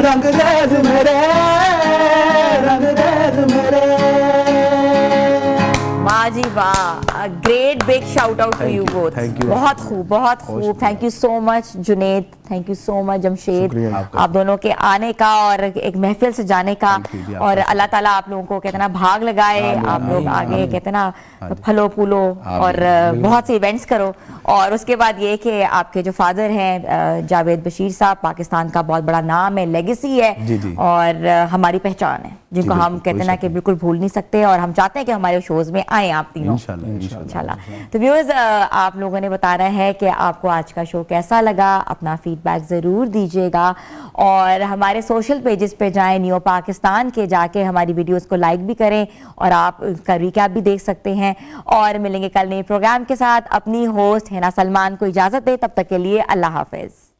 रंगरेज मेरे, रंगरेज मेरे। वाह जी वाह, great big shout out to you both. बहुत खूब, बहुत खूब। Thank you so much Juned, thank you so much Jamshed, आप दोनों के आने का और एक महफिल से जाने का, और अल्लाह ताला आप लोगों को कहते ना भाग लगाए, आप लोग आगे कहते ना फलो फूलो और बहुत से इवेंट्स करो। और उसके बाद ये कि आपके जो फादर हैं जावेद बशीर साहब, पाकिस्तान का बहुत बड़ा नाम है, लेगेसी है और हमारी पहचान है, जिनको हम कहते ना कि बिल्कुल भूल नहीं सकते, और हम चाहते हैं कि हमारे शोज में आए आप तीनों इंशाल्लाह। तो व्यूअर्स, आप लोगों ने बताना है कि आपको आज का शो कैसा लगा, अपना फीडबैक ज़रूर दीजिएगा, और हमारे सोशल पेजेस पे जाएं, नियो पाकिस्तान के जाके हमारी वीडियोस को लाइक भी करें, और आप उसका रिकैप भी देख सकते हैं। और मिलेंगे कल नए प्रोग्राम के साथ। अपनी होस्ट हिना सलमान को इजाज़त दें, तब तक के लिए अल्लाह हाफिज़।